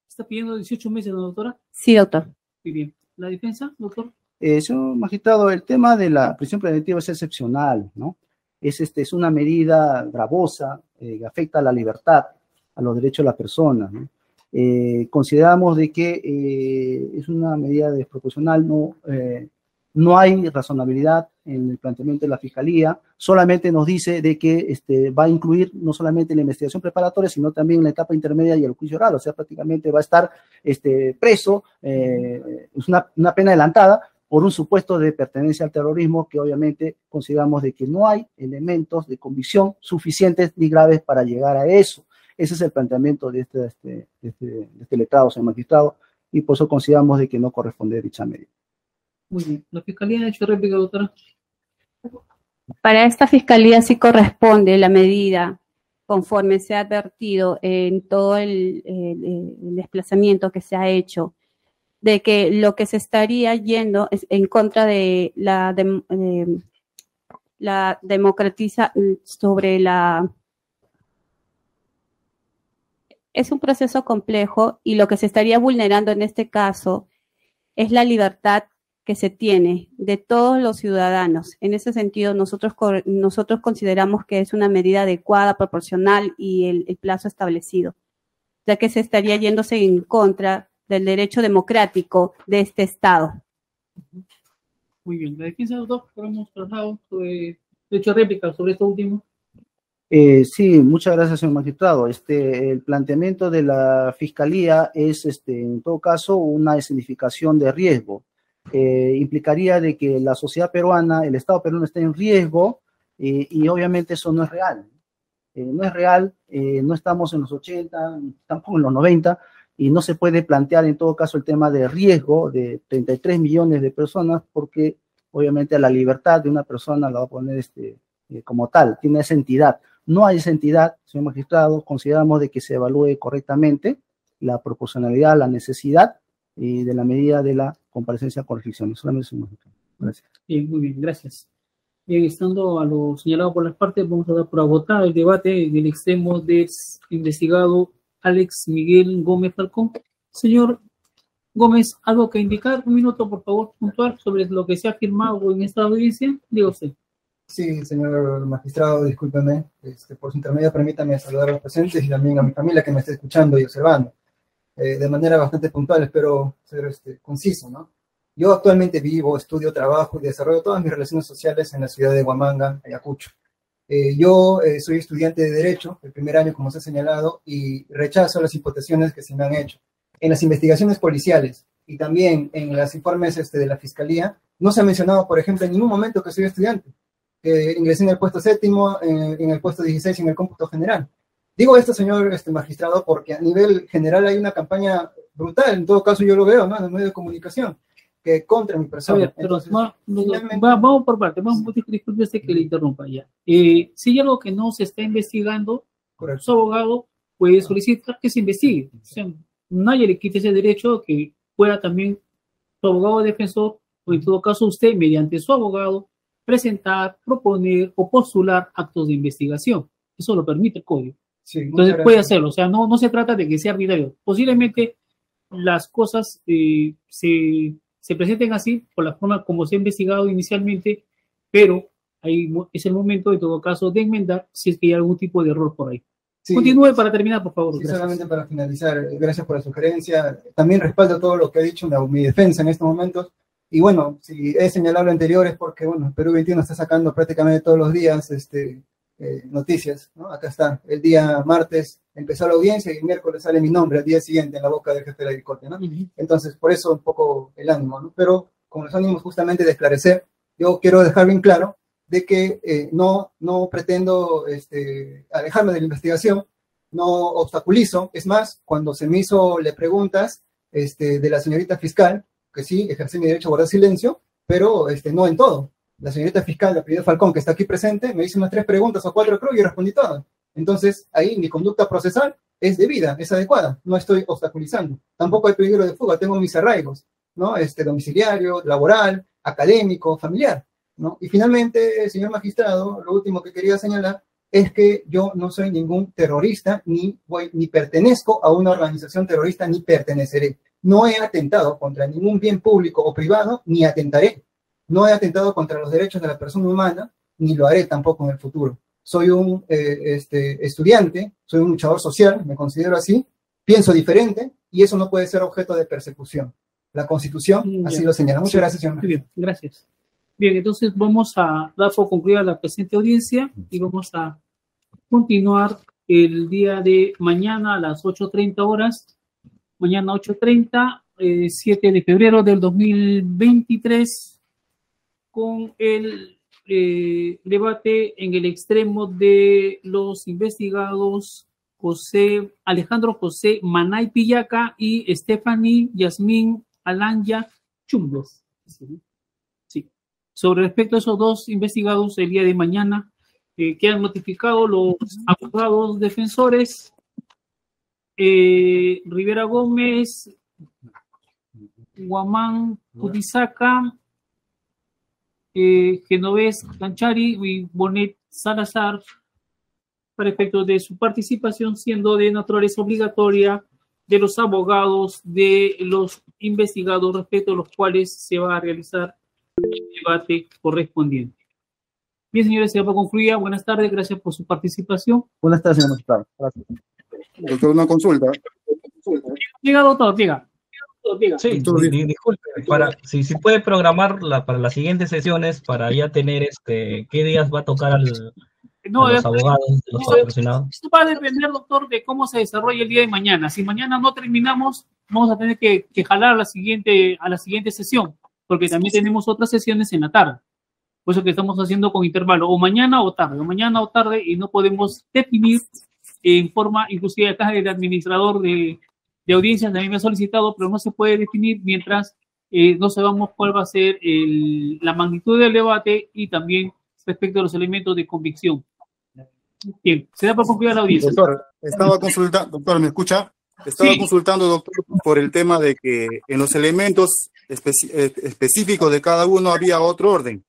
¿Está pidiendo 18 meses, ¿no, doctora? Sí, doctor. Muy bien. ¿La defensa, doctor? Señor magistrado, el tema de la prisión preventiva es excepcional, ¿no? Es una medida gravosa que afecta a la libertad, a los derechos de la persona, ¿no? Consideramos de que es una medida desproporcional, no hay razonabilidad en el planteamiento de la Fiscalía, solamente nos dice de que va a incluir no solamente la investigación preparatoria, sino también la etapa intermedia y el juicio oral, o sea, prácticamente va a estar preso, es una pena adelantada por un supuesto de pertenencia al terrorismo que obviamente consideramos de que no hay elementos de convicción suficientes ni graves para llegar a eso. Ese es el planteamiento de este letrado, señor magistrado, y por eso consideramos de que no corresponde dicha medida. Muy bien. ¿La Fiscalía ha hecho réplica, doctora? Para esta Fiscalía sí corresponde la medida, conforme se ha advertido en todo el desplazamiento que se ha hecho, de que lo que se estaría yendo es en contra de la democratiza sobre la... Es un proceso complejo y lo que se estaría vulnerando en este caso es la libertad que se tiene de todos los ciudadanos. En ese sentido, nosotros consideramos que es una medida adecuada, proporcional y el plazo establecido, ya que se estaría yéndose en contra del derecho democrático de este Estado. Muy bien. La defensa, doctor, hemos tratado sobre hecho réplica sobre esto último. Sí, muchas gracias, señor magistrado. El planteamiento de la Fiscalía es, en todo caso, una escenificación de riesgo. Implicaría de que la sociedad peruana, el Estado peruano esté en riesgo y obviamente eso no es real. No es real, no estamos en los 80, tampoco en los 90 y no se puede plantear en todo caso el tema de riesgo de 33 millones de personas porque obviamente la libertad de una persona la va a poner como tal, tiene esa entidad. No hay esa entidad, señor magistrado, consideramos de que se evalúe correctamente la proporcionalidad, la necesidad de la medida de la comparecencia con restricciones. Solamente, señor magistrado. Gracias. Bien, muy bien, gracias. Bien, estando a lo señalado por las partes, vamos a dar por agotado el debate en el extremo del investigado Alex Miguel Gómez Falcón. Señor Gómez, ¿algo que indicar? Un minuto, por favor, puntual sobre lo que se ha firmado en esta audiencia. Diga usted. Sí, señor magistrado, discúlpeme, por su intermedio permítame saludar a los presentes y también a mi familia que me está escuchando y observando. De manera bastante puntual, espero ser conciso, ¿no? Yo actualmente vivo, estudio, trabajo y desarrollo todas mis relaciones sociales en la ciudad de Huamanga, Ayacucho. Yo soy estudiante de Derecho, el primer año, como se ha señalado, y rechazo las imputaciones que se me han hecho. En las investigaciones policiales y también en los informes de la Fiscalía, no se ha mencionado, por ejemplo, en ningún momento que soy estudiante. Ingresé en el puesto 7º, en el puesto 16 y en el cómputo general. Digo esto, señor magistrado, porque a nivel general hay una campaña brutal, en todo caso yo lo veo, ¿no?, en los medios de comunicación, que contra mi persona. A ver, pero vamos por parte, disculpe usted que le interrumpa ya. Si hay algo que no se está investigando, correcto, su abogado puede solicitar que se investigue. O sea, nadie le quite ese derecho que pueda también su abogado defensor, o en todo caso usted, mediante su abogado, presentar, proponer o postular actos de investigación. Eso lo permite el código. Sí, entonces puede hacerlo. O sea, no se trata de que sea arbitrario. Posiblemente las cosas se presenten así por la forma como se ha investigado inicialmente, pero ahí es el momento, en todo caso, de enmendar si es que hay algún tipo de error por ahí. Sí, continúe para terminar, por favor. Sí, solamente para finalizar, gracias por la sugerencia. También respaldo todo lo que ha dicho mi defensa en estos momentos. Y bueno, si he señalado lo anterior es porque, bueno, Perú 21 está sacando prácticamente todos los días noticias, ¿no? Acá está, el día martes empezó la audiencia y el miércoles sale mi nombre al día siguiente en la boca del jefe de la corte, ¿no? Entonces, por eso un poco el ánimo, ¿no? Pero con los ánimos justamente de esclarecer, yo quiero dejar bien claro de que no pretendo alejarme de la investigación, no obstaculizo. Es más, cuando se me hizo preguntas de la señorita fiscal, que sí, ejercí mi derecho a guardar silencio, pero no en todo. La señorita fiscal, la apellido Falcón, que está aquí presente, me hizo unas 3 preguntas o 4, creo, y respondí todas. Entonces, ahí mi conducta procesal es debida, es adecuada, no estoy obstaculizando. Tampoco hay peligro de fuga, tengo mis arraigos, ¿no? Domiciliario, laboral, académico, familiar, ¿no? Y finalmente, señor magistrado, lo último que quería señalar es que yo no soy ningún terrorista, ni pertenezco a una organización terrorista, ni perteneceré. No he atentado contra ningún bien público o privado, ni atentaré. No he atentado contra los derechos de la persona humana, ni lo haré tampoco en el futuro. Soy un estudiante, soy un luchador social, me considero así, pienso diferente, y eso no puede ser objeto de persecución. La Constitución así lo señala. Muchas gracias, señor. Muy bien, gracias. Bien, entonces vamos a dar por concluida la presente audiencia y vamos a continuar el día de mañana a las 8:30 horas. Mañana 8:30, 7 de febrero del 2023, con el debate en el extremo de los investigados Alejandro José Manay Pillaca y Stephanie Yasmín Alanya Chumbos. Sí. Sobre respecto a esos dos investigados, el día de mañana quedan notificados los abogados defensores Rivera Gómez, Guamán Pudizaca, Genovés Canchari y Bonet Salazar, para efectos de su participación, siendo de naturaleza obligatoria de los abogados de los investigados, respecto a los cuales se va a realizar el debate correspondiente. Bien, señores, se va a concluir. Buenas tardes, gracias por su participación. Buenas tardes, señor magistrado. Gracias. Doctor, una consulta. Diga, doctor, diga. Sí, disculpe, si puede programar para las siguientes sesiones para ya tener qué días va a tocar a los abogados, los patrocinados. Esto va a depender, doctor, de cómo se desarrolle el día de mañana. Si mañana no terminamos, vamos a tener que jalar a la siguiente sesión, porque también tenemos otras sesiones en la tarde. Por eso que estamos haciendo con intervalo, o mañana o tarde, y no podemos definir en forma, inclusive acá el administrador de audiencias también me ha solicitado, pero no se puede definir mientras no sabemos cuál va a ser la magnitud del debate y también respecto a los elementos de convicción. Bien, se da por concluir la audiencia. Doctor, doctor, ¿me escucha? Estaba consultando, doctor, por el tema de que en los elementos específicos de cada uno había otro orden.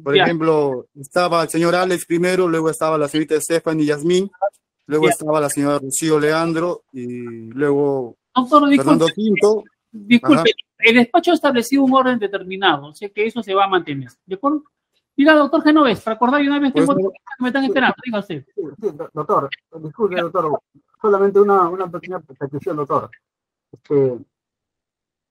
Por ejemplo, estaba el señor Alex primero, luego estaba la señorita Stephanie Yasmín, luego estaba la señora Rocío Leandro y luego doctor, Fernando Quinto. Disculpe, el despacho ha establecido un orden determinado, o sea que eso se va a mantener. ¿De acuerdo? Diga, doctor Genovés, para acordar y una vez tengo que me están esperando, diga usted. Sí, doctor, disculpe, doctor, solamente una pequeña petición, doctor.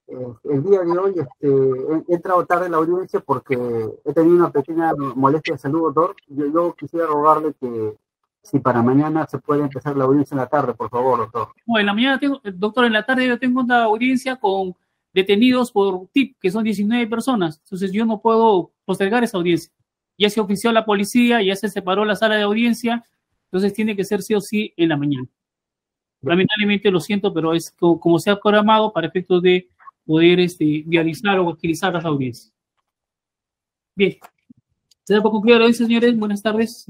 El día de hoy he entrado tarde en la audiencia porque he tenido una pequeña molestia de salud, doctor. Yo quisiera rogarle que si para mañana se puede empezar la audiencia en la tarde, por favor, doctor. Bueno, en la mañana doctor, en la tarde yo tengo una audiencia con detenidos por TIP, que son 19 personas. Entonces yo no puedo postergar esa audiencia. Ya se ofició la policía, ya se separó la sala de audiencia, entonces tiene que ser sí o sí en la mañana. Lamentablemente lo siento, pero es como se ha programado para efectos de poder vializar o agilizar las audiencias. Bien. Se da por concluir la audiencia, señores. Buenas tardes.